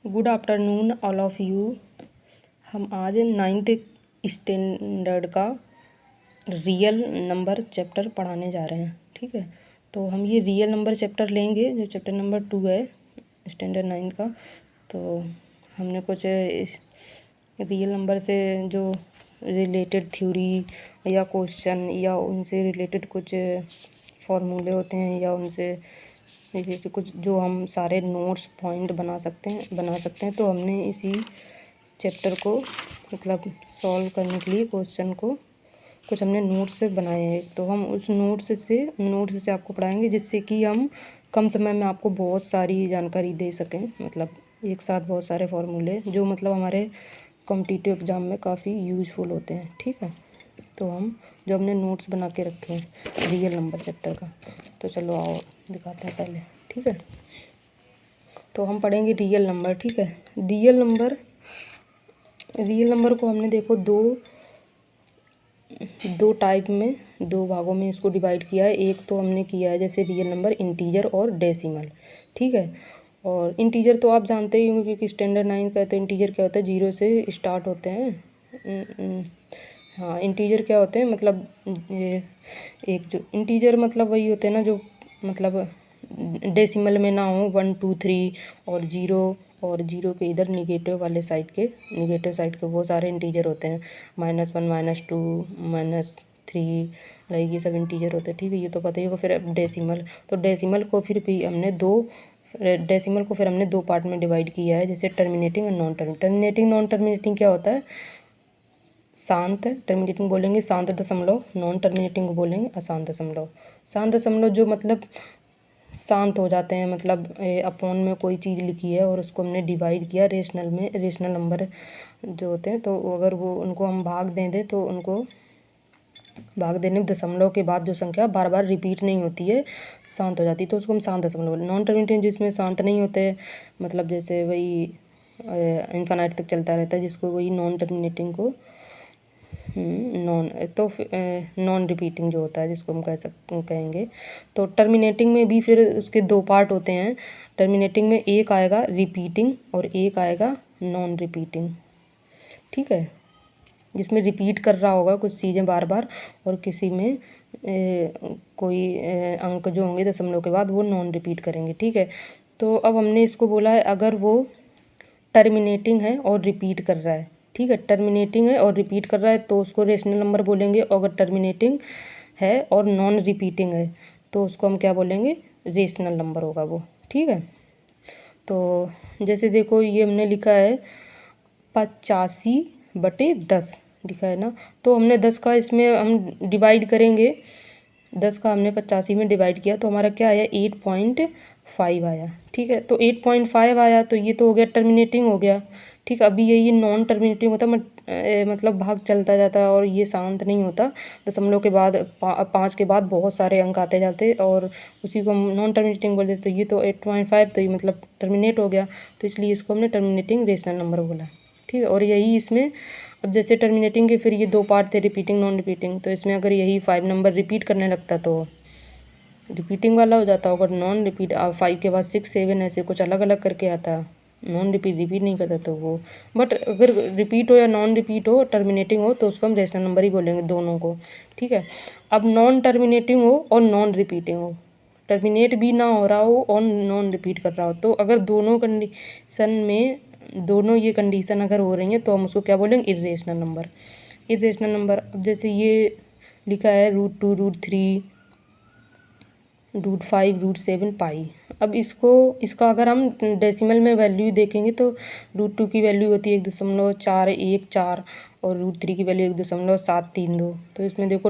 Good afternoon all of you. हम आज 9th standard का रियल नंबर चैप्टर पढ़ाने जा रहे हैं। ठीक है, तो हम ये रियल नंबर चैप्टर लेंगे जो चैप्टर नंबर 2 है स्टैंडर्ड 9 का। तो हमने कुछ रियल नंबर से जो रिलेटेड थ्योरी या क्वेश्चन या उनसे रिलेटेड कुछ फॉर्मूले होते हैं या उनसे रिलेटेड कुछ जो हम सारे नोट्स पॉइंट बना सकते हैं। तो हमने इसी चैप्टर को मतलब सॉल्व करने के लिए क्वेश्चन को कुछ हमने नोट्स बनाए हैं। तो हम उस नोट्स से आपको पढ़ाएंगे जिससे कि हम कम समय में आपको बहुत सारी जानकारी दे सकें। मतलब एक साथ बहुत सारे फॉर्मूले जो मतलब हमारे कॉम्पिटिटिव एग्ज़ाम में काफ़ी यूज़फुल होते हैं। ठीक है, तो हम जो हमने नोट्स बना के रखे हैं रियल नंबर चैप्टर का, तो चलो आओ दिखाते हैं पहले। ठीक है, तो हम पढ़ेंगे रियल नंबर। ठीक है, रियल नंबर को हमने देखो दो टाइप में, दो भागों में इसको डिवाइड किया है। एक तो हमने किया है जैसे रियल नंबर इंटीजर और डेसिमल। ठीक है, और इंटीजर तो आप जानते ही होंगे क्योंकि स्टैंडर्ड 9 का है। तो इंटीजर क्या होता है, 0 से स्टार्ट होते हैं। हाँ, इंटीजर क्या होते हैं मतलब ये एक जो इंटीजर मतलब वही होते हैं ना जो मतलब डेसिमल में ना हो 1 2 3 और जीरो के इधर निगेटिव वाले साइड के वो सारे इंटीजर होते हैं। -1 -2 -3 लाइक ये सब इंटीजर होते हैं। ठीक है, ये तो पता ही होगा। फिर डेसिमल, तो डेसिमल को फिर हमने दो पार्ट में डिवाइड किया है जैसे टर्मिनेटिंग और नॉन टर्मिनेटिंग क्या होता है, शांत। टर्मिनेटिंग बोलेंगे शांत दशमलव, नॉन टर्मिनेटिंग को बोलेंगे अशांत दशमलव। शांत दशमलव जो मतलब शांत हो जाते हैं, मतलब अपॉन में कोई चीज़ लिखी है और उसको हमने डिवाइड किया रेशनल नंबर जो होते हैं, तो अगर वो उनको हम भाग दें तो उनको भाग देने में दशमलव के बाद जो संख्या बार बार रिपीट नहीं होती है, शांत हो जाती है, तो उसको हम शांत दशमलव बोलें। नॉन टर्मिनेटिंग जिसमें शांत नहीं होते, मतलब जैसे वही इन्फिनिट तक चलता रहता है, जिसको वही नॉन टर्मिनेटिंग को नॉन रिपीटिंग जो होता है जिसको हम कहेंगे। तो टर्मिनेटिंग में भी फिर उसके दो पार्ट होते हैं। टर्मिनेटिंग में एक आएगा रिपीटिंग और एक आएगा नॉन रिपीटिंग। ठीक है, जिसमें रिपीट कर रहा होगा कुछ चीज़ें बार बार, और किसी में कोई अंक जो होंगे दशमलव के बाद वो नॉन रिपीट करेंगे। ठीक है, तो अब हमने इसको बोला है अगर वो टर्मिनेटिंग है और रिपीट कर रहा है। ठीक है, टर्मिनेटिंग है और रिपीट कर रहा है तो उसको रेशनल नंबर बोलेंगे। और अगर टर्मिनेटिंग है और नॉन रिपीटिंग है तो उसको हम क्या बोलेंगे, रेशनल नंबर होगा वो। ठीक है, तो जैसे देखो ये हमने लिखा है 85/10 लिखा है ना, तो हमने 10 का इसमें हम डिवाइड करेंगे। 10 का हमने 85 में डिवाइड किया तो हमारा क्या आया, 8.5 आया। ठीक है, तो 8.5 आया तो ये तो हो गया टर्मिनेटिंग हो गया। ठीक है, अभी ये नॉन टर्मिनेटिंग होता मतलब भाग चलता जाता है और ये शांत नहीं होता। दशमलव के बाद 5 के बाद बहुत सारे अंक आते जाते और उसी को हम नॉन टर्मिनेटिंग बोल देते। तो ये तो 8.5 तो ये मतलब टर्मिनेट हो गया, तो इसलिए इसको हमने टर्मिनेटिंग रेशनल नंबर बोला। ठीक है, और यही इसमें अब जैसे टर्मिनेटिंग के फिर ये दो पार्ट थे, रिपीटिंग नॉन रिपीटिंग, तो इसमें अगर यही 5 नंबर रिपीट करने लगता तो रिपीटिंग वाला हो जाता। अगर नॉन रिपीट 5 के बाद 6 7 ऐसे कुछ अलग अलग करके आता, नॉन रिपीट नहीं करता तो वो, बट अगर रिपीट हो या नॉन रिपीट हो, टर्मिनेटिंग हो, तो उसको हम रेशनल नंबर ही बोलेंगे दोनों को। ठीक है, अब नॉन टर्मिनेटिंग हो और नॉन रिपीटिंग हो, टर्मिनेट भी ना हो रहा हो और नॉन रिपीट कर रहा हो, तो अगर दोनों ये कंडीशन अगर हो रही हैं तो हम उसको क्या बोलेंगे, इर्रेशनल नंबर। अब जैसे ये लिखा है √2 √3 √5 √7 पाई। अब इसका अगर हम डेसिमल में वैल्यू देखेंगे तो √2 की वैल्यू होती है 1.414 और √3 की वैल्यू 1.732। तो इसमें देखो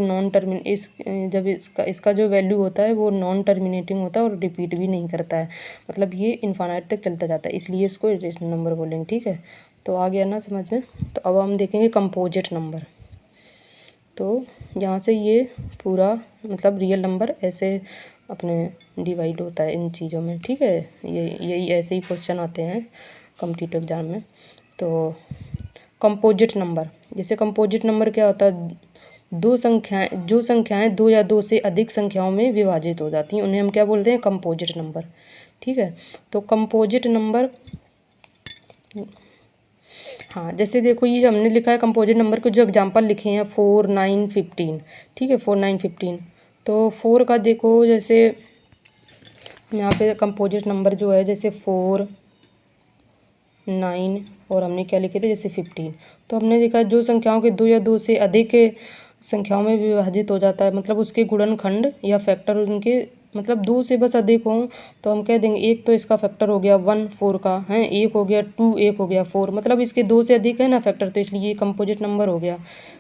जब इसका जो वैल्यू होता है वो नॉन टर्मिनेटिंग होता है और रिपीट भी नहीं करता है, मतलब ये इन्फिनिट तक चलता जाता है, इसलिए इसको इरेशनल नंबर बोलेंगे। ठीक है, तो आ गया ना समझ में। तो अब हम देखेंगे कंपोजिट नंबर। तो यहाँ से ये पूरा मतलब रियल नंबर ऐसे अपने डिवाइड होता है इन चीज़ों में। ठीक है, यही ऐसे ही क्वेश्चन आते हैं कॉम्पिटिटिव एग्जाम में। तो कंपोजिट नंबर, जैसे कंपोजिट नंबर क्या होता है, जो संख्याएं दो या दो से अधिक संख्याओं में विभाजित हो जाती हैं उन्हें हम क्या बोलते हैं, कंपोजिट नंबर। ठीक है, तो कंपोजिट नंबर हाँ, जैसे देखो ये हमने लिखा है कंपोजिट नंबर के जो एग्जांपल लिखे हैं 4, 9, 15, ठीक है, 4, 9, 15। तो 4 का देखो, जैसे यहाँ पे कंपोजिट नंबर जो है जैसे 4, 9 और हमने क्या लिखे थे जैसे 15। तो हमने देखा जो संख्याओं के 2 या 2 से अधिक संख्याओं में विभाजित हो जाता है, मतलब उसके गुणनखंड या फैक्टर उनके मतलब 2 से बस अधिक हों, तो हम कह देंगे एक तो इसका फैक्टर हो गया 1 4 का है, एक हो गया 2, एक हो गया 4, मतलब इसके 2 से अधिक है ना फैक्टर, तो इसलिए ये कंपोजिट नंबर हो गया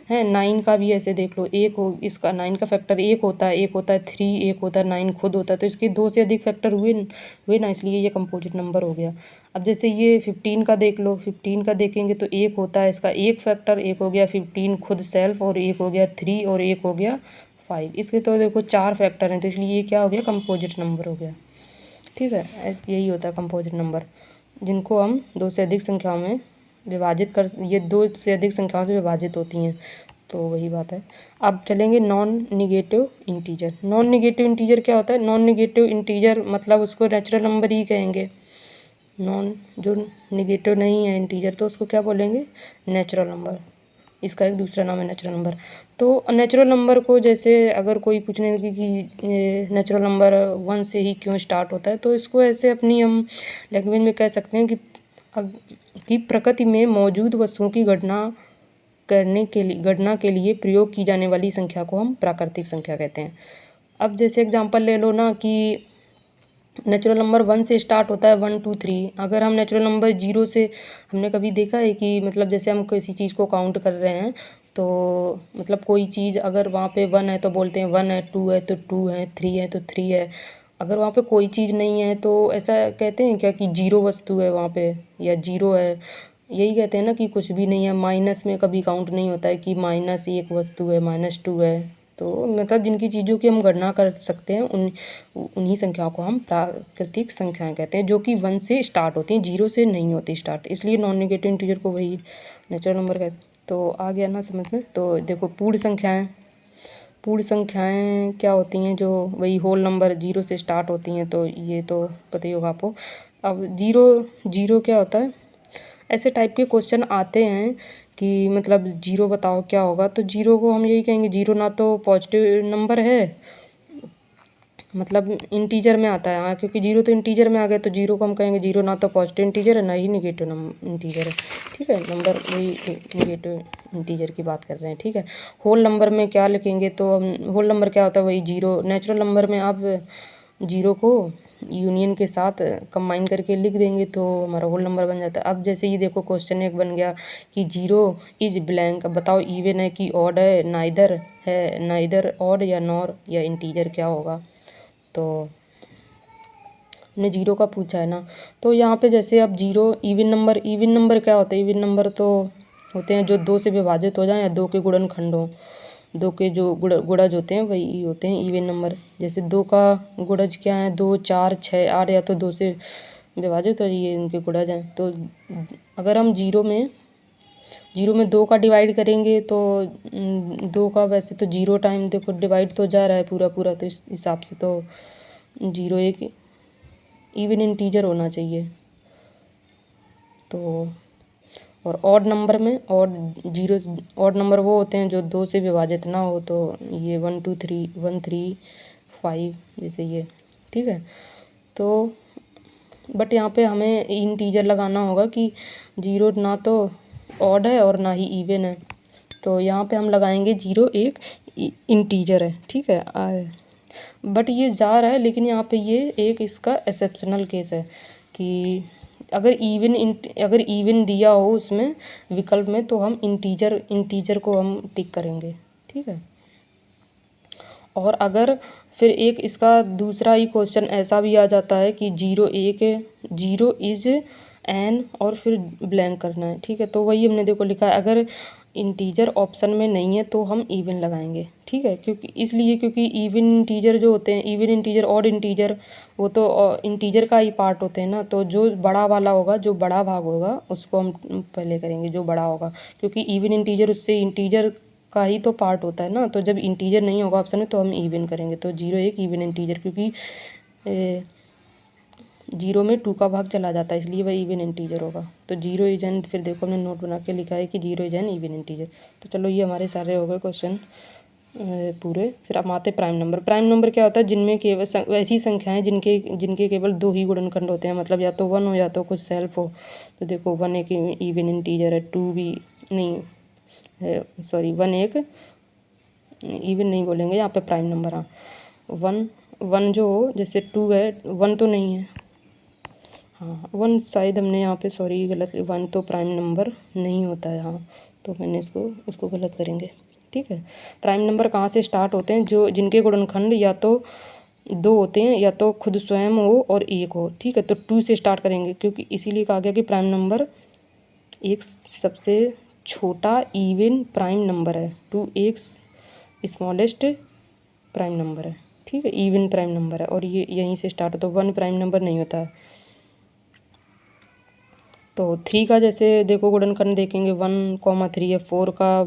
है। 9 का भी ऐसे देख लो, एक हो इसका 9 का फैक्टर एक होता है, एक होता है 3, एक होता है 9 खुद होता है, तो इसके 2 से अधिक फैक्टर हुए ना, इसलिए ये कंपोजिट नंबर हो गया। अब जैसे ये 15 का देख लो, 15 का देखेंगे तो एक होता है इसका एक फैक्टर, एक हो गया 15 खुद सेल्फ, और एक हो गया 3 और एक हो गया 5। इसके तो देखो 4 फैक्टर हैं, तो इसलिए ये क्या हो गया कंपोजिट नंबर हो गया। ठीक है, यही होता है कंपोजिट नंबर, जिनको हम 2 से अधिक संख्याओं में विभाजित कर, ये 2 से अधिक संख्याओं से विभाजित होती हैं, तो वही बात है। अब चलेंगे non negative integer. Non negative integer क्या होता है? नॉन निगेटिव इंटीजर मतलब उसको नेचुरल नंबर ही कहेंगे। नॉन जो निगेटिव नहीं है इंटीजर, तो उसको क्या बोलेंगे? Natural number. इसका एक दूसरा नाम है नेचुरल नंबर। तो नेचुरल नंबर को जैसे अगर कोई पूछने लगे कि नेचुरल नंबर 1 से ही क्यों स्टार्ट होता है, तो इसको ऐसे अपनी हम लैंग्वेज में कह सकते हैं कि प्रकृति में मौजूद वस्तुओं की गणना के लिए प्रयोग की जाने वाली संख्या को हम प्राकृतिक संख्या कहते हैं। अब जैसे एग्जांपल ले लो ना कि नेचुरल नंबर 1 से स्टार्ट होता है, 1 2 3। अगर हम नेचुरल नंबर 0 से, हमने कभी देखा है कि मतलब जैसे हम किसी चीज़ को काउंट कर रहे हैं, तो मतलब कोई चीज़ अगर वहाँ पे 1 है तो बोलते हैं 1 है, 2 है तो 2 है, 3 है तो 3 है। अगर वहाँ पे कोई चीज़ नहीं है तो ऐसा कहते हैं क्या कि 0 वस्तु है वहाँ पे, या 0 है? यही कहते हैं ना कि कुछ भी नहीं है। माइनस में कभी काउंट नहीं होता है कि -1 वस्तु है, -2 है। तो मतलब जिनकी चीज़ों की हम गणना कर सकते हैं उन्हीं संख्याओं को हम प्राकृतिक संख्याएं कहते हैं, जो कि 1 से स्टार्ट होती हैं, 0 से नहीं होती स्टार्ट, इसलिए नॉन नेगेटिव इंटीजर को वही नेचुरल नंबर कहते हैं। तो आ गया ना समझ में? तो देखो पूर्ण संख्याएं क्या होती हैं? जो वही होल नंबर 0 से स्टार्ट होती हैं, तो ये तो पता ही होगा आपको। अब जीरो क्या होता है? ऐसे टाइप के क्वेश्चन आते हैं कि मतलब 0 बताओ क्या होगा, तो 0 को हम यही कहेंगे, 0 ना तो पॉजिटिव नंबर है, मतलब इंटीजर में आता है, हाँ, क्योंकि 0 तो इंटीजर में आ गया, तो 0 को हम कहेंगे 0 ना तो पॉजिटिव इंटीजर है, ना ही निगेटिव इंटीजर है। ठीक है, नंबर वही निगेटिव इंटीजर की बात कर रहे हैं। ठीक है, होल नंबर में क्या लिखेंगे? तो हम होल नंबर क्या होता है? वही 0। नेचुरल नंबर में आप 0 को यूनियन के साथ कंबाइन करके लिख देंगे, तो हमारा होल नंबर बन जाता है। अब जैसे ये देखो क्वेश्चन एक बन गया कि 0 इज ब्लैंक, बताओ इवन है कि ऑड है? नाइदर ऑड या नॉर या इंटीजर क्या होगा? तो हमने 0 का पूछा है ना, तो यहाँ पे जैसे अब 0 इवन नंबर क्या होता है? इवन नंबर तो होते हैं जो 2 से विभाजित हो जाएं या 2 के गुणनखंड हों। 2 के जो गुणज होते हैं वही होते हैं इवन नंबर। जैसे 2 का गुणज क्या है? 2 4 6 8, या तो 2 से विभाजित हो, ये इनके गुणज हैं। तो अगर हम 0 में 2 का डिवाइड करेंगे, तो 2 का वैसे तो 0 टाइम देखो डिवाइड तो जा रहा है पूरा पूरा, तो इस हिसाब से तो 0 एक इवन इंटीजर होना चाहिए। तो और ऑड नंबर में ऑड नंबर वो होते हैं जो 2 से विभाजित ना हो, तो ये 1 2 3 1 3 5 जैसे ये। ठीक है, तो बट यहाँ पे हमें इंटीजर लगाना होगा कि 0 ना तो ऑड है और ना ही इवन है, तो यहाँ पे हम लगाएंगे 0 एक इंटीजर है। ठीक है, बट ये जा रहा है, लेकिन यहाँ पे ये एक इसका एक्सेप्शनल केस है कि अगर इवन दिया हो उसमें विकल्प में, तो हम इंटीजर को हम टिक करेंगे। ठीक है, और अगर फिर एक इसका दूसरा ही क्वेश्चन ऐसा भी आ जाता है कि 0 इज एन और फिर ब्लैंक करना है। ठीक है, तो वही हमने देखो लिखा है, अगर इंटीजर ऑप्शन में नहीं है तो हम इवन लगाएंगे। ठीक है, क्योंकि इवन इंटीजर जो होते हैं, इवन इंटीजर ऑड इंटीजर, वो तो इंटीजर का ही पार्ट होते हैं ना, तो जो बड़ा वाला होगा, जो बड़ा भाग होगा उसको हम पहले करेंगे, जो बड़ा होगा, क्योंकि इवन इंटीजर उससे इंटीजर का ही तो पार्ट होता है ना, तो जब इंटीजर नहीं होगा ऑप्शन में तो हम इवन करेंगे। तो 0 एक इवन इंटीजर, क्योंकि जीरो में 2 का भाग चला जाता है, इसलिए वह इवन इंटीजर होगा। तो जीरो इज एन, फिर देखो हमने नोट बना के लिखा है कि zero is an even integer. तो चलो ये हमारे सारे हो गए क्वेश्चन पूरे। फिर अब आते प्राइम नंबर। प्राइम नंबर क्या होता है, जिनमें केवल ऐसी संख्याएं जिनके केवल 2 ही गुणनखंड होते हैं, मतलब या तो 1 हो या तो कुछ सेल्फ हो। तो देखो 1 एक इवन इंटीजर है, 2 भी नहीं है, सॉरी 1 एक इवन नहीं बोलेंगे यहाँ पे, प्राइम नंबर। हाँ 1 जो हो, जैसे 2 है, 1 तो नहीं है, हाँ 1 शायद हमने यहाँ पे सॉरी गलत, 1 तो प्राइम नंबर नहीं होता है। हाँ तो मैंने उसको गलत करेंगे, ठीक है। प्राइम नंबर कहाँ से स्टार्ट होते हैं, जो जिनके गुणनखंड या तो 2 होते हैं या तो खुद स्वयं हो और 1 हो, ठीक है। तो 2 से स्टार्ट करेंगे, क्योंकि इसीलिए कहा गया कि प्राइम नंबर एक सबसे छोटा इवन प्राइम नंबर है। 2 एक स्मॉलेस्ट प्राइम नंबर है, ठीक है, इवन प्राइम नंबर है, और ये यहीं से स्टार्ट होता है। 1 प्राइम नंबर नहीं होता है। तो 3 का जैसे देखो गुणनखंड देखेंगे 1,3 है, 4 का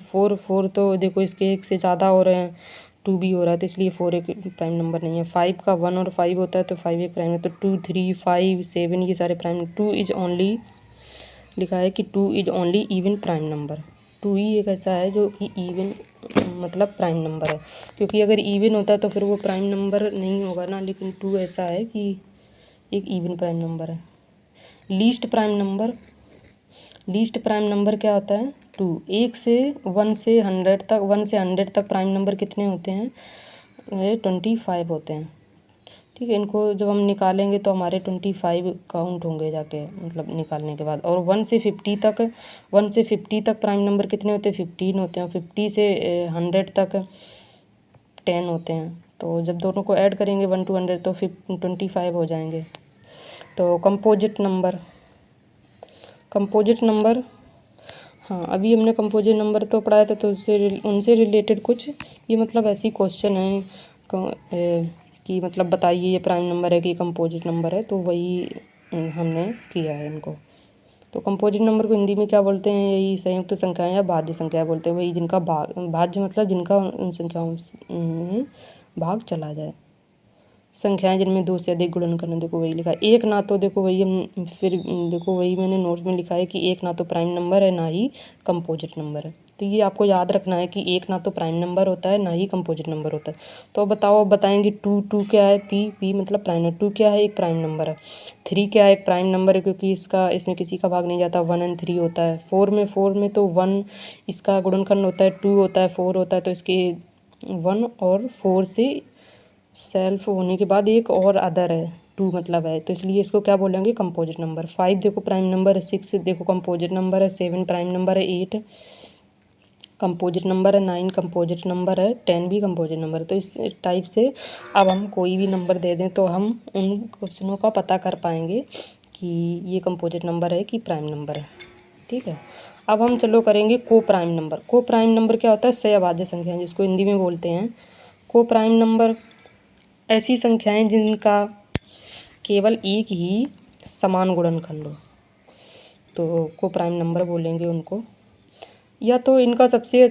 4 तो देखो इसके एक से ज़्यादा हो रहे हैं, 2 भी हो रहा है, तो इसलिए 4 एक प्राइम नंबर नहीं है। 5 का 1 और 5 होता है, तो 5 एक प्राइम है। तो 2, 3, 5, 7 ये सारे प्राइम। 2 इज ओनली, लिखा है कि 2 is only even prime number. 2 ही एक ऐसा है जो कि इवन मतलब प्राइम नंबर है, क्योंकि अगर इवन होता तो फिर वो प्राइम नंबर नहीं होगा ना, लेकिन 2 ऐसा है कि एक इवन प्राइम नंबर है। लीस्ट प्राइम नंबर क्या होता है, 2। 1 से 1 से 100 तक प्राइम नंबर कितने होते हैं, 25 होते हैं, ठीक है। इनको जब हम निकालेंगे तो हमारे 25 काउंट होंगे जाके, मतलब निकालने के बाद। और 1 से 50 तक प्राइम नंबर कितने होते हैं, 15 होते हैं। 50 से 100 तक 10 होते हैं। तो जब दोनों को ऐड करेंगे 1 to 100 तो 25 हो जाएंगे। तो कंपोजिट नंबर, हाँ अभी हमने कंपोजिट नंबर तो पढ़ाया था, तो उनसे रिलेटेड कुछ ये मतलब ऐसी क्वेश्चन है कि मतलब बताइए ये प्राइम नंबर है कि कंपोजिट नंबर है, तो वही हमने किया है इनको। तो कंपोजिट नंबर को हिंदी में क्या बोलते हैं, यही संयुक्त संख्याएं या भाज्य संख्या बोलते हैं, वही जिनका भाज्य मतलब जिनका उन संख्याओं में भाग चला जाए। संख्याएं जिनमें 2 से अधिक गुणनखंड, देखो वही लिखा है। एक ना तो देखो वही हम फिर देखो वही मैंने नोट में लिखा है कि एक ना तो प्राइम नंबर है ना ही कंपोजिट नंबर है। तो ये आपको याद रखना है कि एक ना तो प्राइम नंबर होता है ना ही कंपोजिट नंबर होता है। तो बताओ, बताएंगे 2 क्या है, पी मतलब प्राइम नंबर। 2 क्या है, एक प्राइम नंबर है। 3 क्या है, एक प्राइम नंबर है, क्योंकि इसमें किसी का भाग नहीं जाता, 1 और 3 होता है। 4 में तो 1 इसका गुणनखंड होता है, 2 होता है, 4 होता है, तो इसके 1 और 4 से सेल्फ होने के बाद एक और अदर है, 2 मतलब है, तो इसलिए इसको क्या बोलेंगे, कंपोजिट नंबर। 5 देखो प्राइम नंबर है, 6 देखो कंपोजिट नंबर है, 7 प्राइम नंबर है, 8 कंपोजिट नंबर है, 9 कंपोजिट नंबर है, 10 भी कंपोजिट नंबर है। तो इस टाइप से अब हम कोई भी नंबर दे दें तो हम उन क्वेश्चनों का पता कर पाएंगे कि ये कंपोजिट नंबर है कि प्राइम नंबर है, ठीक है। अब हम चलो करेंगे को प्राइम नंबर। को प्राइम नंबर क्या होता है, सहअभाज्य संख्या जिसको हिंदी में बोलते हैं। को प्राइम नंबर ऐसी संख्याएं जिनका केवल एक ही समान गुणनखंड हो, तो को प्राइम नंबर बोलेंगे उनको। या तो इनका सबसे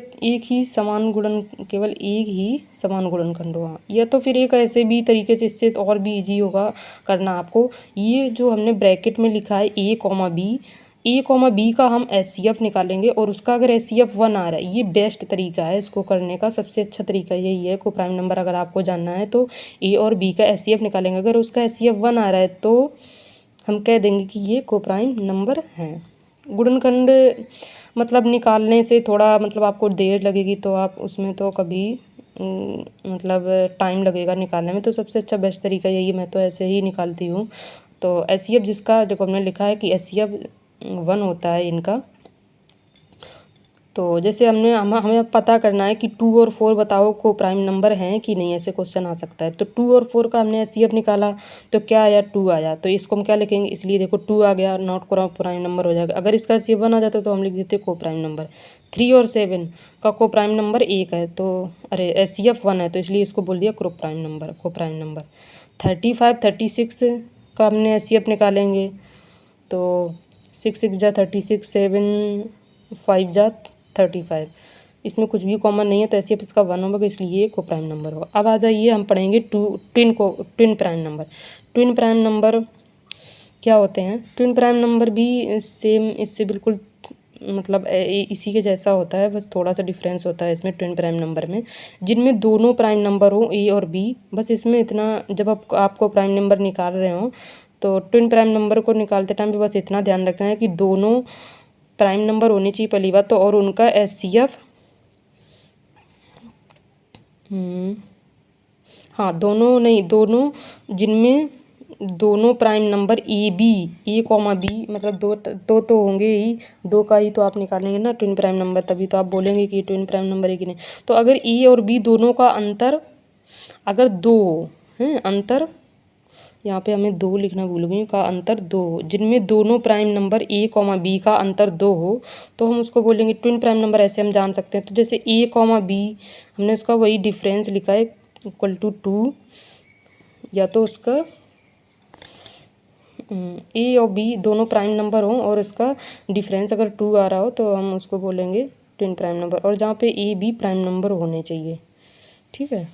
केवल एक ही समान गुणनखंड हो, या तो फिर एक ऐसे भी तरीके से, इससे और भी इजी होगा करना आपको। ये जो हमने ब्रैकेट में लिखा है A, B का हम SCF निकालेंगे, और उसका अगर SCF 1 आ रहा है, ये बेस्ट तरीका है इसको करने का, सबसे अच्छा तरीका यही है। को प्राइम नंबर अगर आपको जानना है तो A और B का SCF निकालेंगे, अगर उसका SCF 1 आ रहा है तो हम कह देंगे कि ये को प्राइम नंबर है। गुणनखंड मतलब निकालने से थोड़ा मतलब आपको देर लगेगी, तो आप उसमें तो कभी मतलब टाइम लगेगा निकालने में, तो सबसे अच्छा बेस्ट तरीका यही, मैं तो ऐसे ही निकालती हूँ। तो SCF जिसका देखो हमने लिखा है कि SCF 1 होता है इनका। तो जैसे हमें पता करना है कि 2 और 4 बताओ को प्राइम नंबर हैं कि नहीं, ऐसे क्वेश्चन आ सकता है। तो 2 और 4 का हमने SCF निकाला, तो क्या आया, 2 आया, तो इसको हम क्या लिखेंगे, इसलिए देखो 2 आ गया, नॉट को प्राइम नंबर हो जाएगा। अगर इसका SCF 1 आ जाता तो हम लिख देते को प्राइम नंबर। 3 और 7 का को प्राइम नंबर 1 है, तो अरे SCF 1 है, तो इसलिए इसको बोल दिया को प्राइम नंबर। 35, 36 का हमने SCF निकालेंगे, तो 6 6 जा 36, 7 5 जा 35, इसमें कुछ भी कॉमन नहीं है, तो SCF इसका 1 होगा, इसलिए को प्राइम नंबर होगा। अब आ जाइए हम पढ़ेंगे twin prime number. Twin prime number क्या होते हैं, ट्विन प्राइम नंबर भी सेम इससे बिल्कुल मतलब इसी के जैसा होता है, बस थोड़ा सा डिफरेंस होता है इसमें ट्विन प्राइम नंबर में, जिनमें दोनों प्राइम नंबर हो ए और बी। बस इसमें इतना, जब आपको प्राइम नंबर निकाल रहे हो तो ट्विन प्राइम नंबर को निकालते टाइम पे बस इतना ध्यान रखना है कि दोनों प्राइम नंबर होनी चाहिए पहली बात तो, और उनका एचसीएफ, हाँ दोनों नहीं, दोनों जिनमें दोनों prime number A comma B, मतलब दो तो होंगे ही, दो का ही तो आप निकालेंगे ना ट्विन प्राइम नंबर, तभी तो आप बोलेंगे कि ट्विन प्राइम नंबर है कि नहीं। तो अगर ए और बी दोनों का अंतर अगर दो है, अंतर यहाँ पे हमें दो लिखना भूल गई, का अंतर दो हो, जिनमें दोनों prime number A comma B का अंतर दो हो, तो हम उसको बोलेंगे ट्विन प्राइम नंबर। ऐसे हम जान सकते हैं, तो जैसे ए कॉमा बी हमने उसका वही डिफरेंस लिखा है इक्वल टू 2, या तो उसका ए और बी दोनों प्राइम नंबर हो और उसका डिफरेंस अगर 2 आ रहा हो तो हम उसको बोलेंगे ट्विन प्राइम नंबर, और जहाँ पे ए बी प्राइम नंबर होने चाहिए, ठीक है।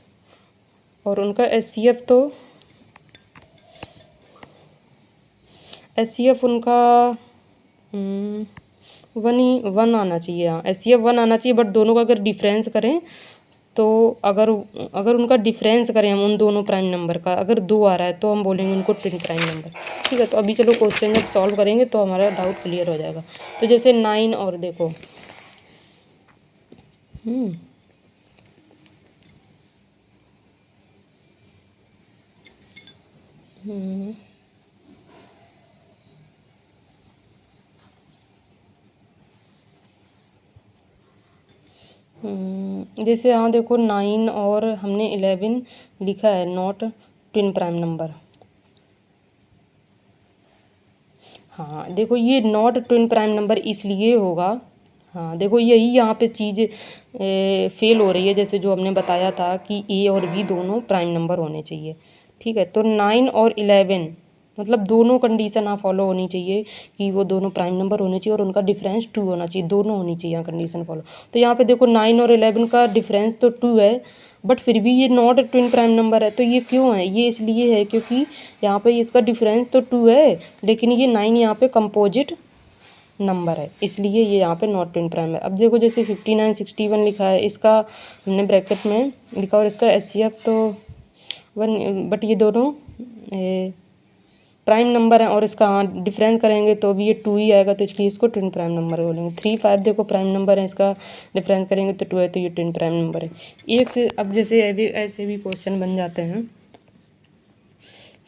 और उनका एचसीएफ तो एचसीएफ उनका 1 आना चाहिए, हाँ एचसीएफ 1 आना चाहिए, बट दोनों का अगर डिफरेंस करें तो अगर अगर उनका डिफरेंस करें हम उन दोनों प्राइम नंबर का, अगर 2 आ रहा है तो हम बोलेंगे उनको ट्विन प्राइम नंबर, ठीक है। तो अभी चलो क्वेश्चन जब सॉल्व करेंगे तो हमारा डाउट क्लियर हो जाएगा। तो जैसे 9 और देखो जैसे हाँ देखो 9 और हमने 11 लिखा है नॉट ट्विन प्राइम नंबर। हाँ देखो ये नॉट ट्विन प्राइम नंबर इसलिए होगा, हाँ देखो यही यहाँ पे चीज़ फेल हो रही है, जैसे जो हमने बताया था कि ए और बी दोनों प्राइम नंबर होने चाहिए, ठीक है। तो 9 और 11 मतलब दोनों कंडीशन आप फॉलो होनी चाहिए कि वो दोनों प्राइम नंबर होने चाहिए और उनका डिफरेंस 2 होना चाहिए, दोनों होनी चाहिए यहाँ कंडीशन फॉलो। तो यहाँ पे देखो 9 और 11 का डिफरेंस तो 2 है, बट फिर भी ये नॉट ट्विन प्राइम नंबर है। तो ये क्यों है, ये इसलिए है क्योंकि यहाँ पे इसका डिफरेंस तो 2 है, लेकिन ये 9 यहाँ पे कंपोजिट नंबर है, इसलिए ये यहाँ पे नॉट ट्विन प्राइम है। अब देखो जैसे 59 61 लिखा है, इसका हमने ब्रैकेट में लिखा और इसका एचसीएफ तो 1, बट ये दोनों प्राइम नंबर है और इसका हाँ डिफरेंस करेंगे तो भी ये 2 ही आएगा, तो इसलिए इसको ट्विन प्राइम नंबर बोलेंगे। 3 5 देखो प्राइम नंबर है, इसका डिफरेंस करेंगे तो 2 है, तो ये ट्विन प्राइम नंबर है। एक से अब जैसे ऐसे भी क्वेश्चन बन जाते हैं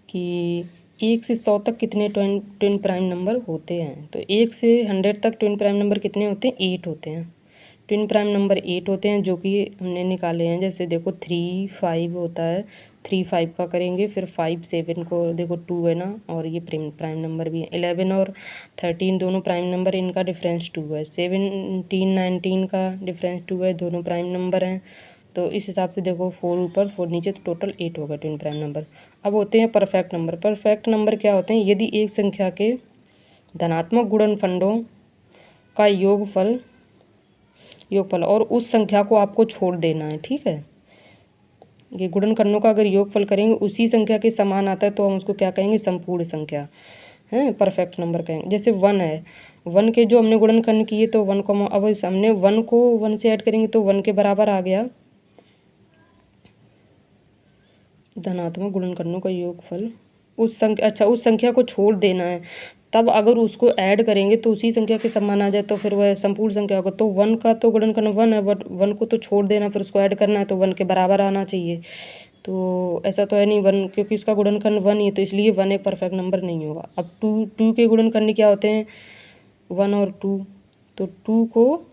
कि 1 से 100 तक कितने ट्विन प्राइम नंबर होते हैं। तो 1 से 100 तक ट्विन प्राइम नंबर कितने होते हैं, 8 होते हैं। ट्विन प्राइम नंबर 8 होते हैं, जो कि हमने निकाले हैं। जैसे देखो 3 5 होता है, 3 5 का करेंगे, फिर 5 7 को देखो 2 है ना, और ये प्राइम नंबर भी है। 11 और 13 दोनों प्राइम नंबर, इनका डिफरेंस 2 है। 17 19 का डिफरेंस 2 है, दोनों प्राइम नंबर हैं। तो इस हिसाब से देखो 4 ऊपर 4 नीचे, तो टोटल 8 होगा ट्विन प्राइम नंबर। अब होते हैं परफेक्ट नंबर। परफेक्ट नंबर क्या होते हैं, यदि एक संख्या के धनात्मक गुणनफलों का योगफल और उस संख्या को आपको छोड़ देना है, ठीक है। ये गुणनखंडों का अगर योगफल करेंगे उसी संख्या के समान आता है तो हम उसको क्या कहेंगे, संपूर्ण संख्या है, परफेक्ट नंबर कहेंगे। जैसे 1 है, 1 के जो हमने गुणनखंड किए तो 1 को अब इस हमने 1 को 1 से ऐड करेंगे तो 1 के बराबर आ गया धनात्मक गुणनखंडों का योगफल। उस संख्या, अच्छा उस संख्या को छोड़ देना है, तब अगर उसको ऐड करेंगे तो उसी संख्या के समान आ जाए तो फिर वह संपूर्ण संख्या होगा। तो 1 का तो गुणनखंड 1 है, बट 1 को तो छोड़ देना, फिर उसको ऐड करना है तो 1 के बराबर आना चाहिए। तो ऐसा तो है नहीं 1, क्योंकि इसका गुणनखंड 1 ही है, तो इसलिए 1 एक परफेक्ट नंबर नहीं होगा। अब 2 के गुणनखंड क्या होते हैं, 1 और 2, तो 2 को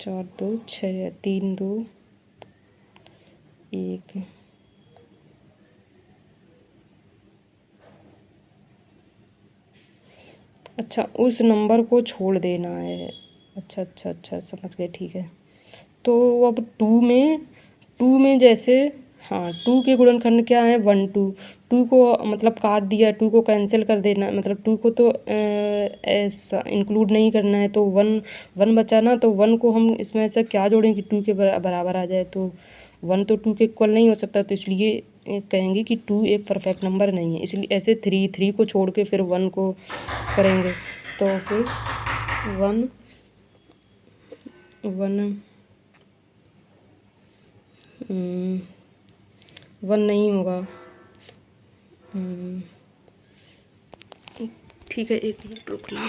4 2 6 3 2 1, अच्छा उस नंबर को छोड़ देना है। अच्छा समझ गए, ठीक है। तो अब 2 में जैसे हाँ, 2 के गुणनखंड क्या है, 1 2। 2 को मतलब काट दिया, 2 को कैंसिल कर देना, मतलब 2 को तो ऐसा इंक्लूड नहीं करना है, तो 1 1 बचा ना, तो 1 को हम इसमें ऐसा क्या जोड़ें कि 2 के बराबर आ जाए, तो 1 तो 2 के इक्वल नहीं हो सकता, तो इसलिए कहेंगे कि 2 एक परफेक्ट नंबर नहीं है। इसलिए ऐसे 3 को छोड़ के फिर 1 को करेंगे, तो फिर 1 1 नहीं होगा। ठीक है, 1 मिनट रुक लो।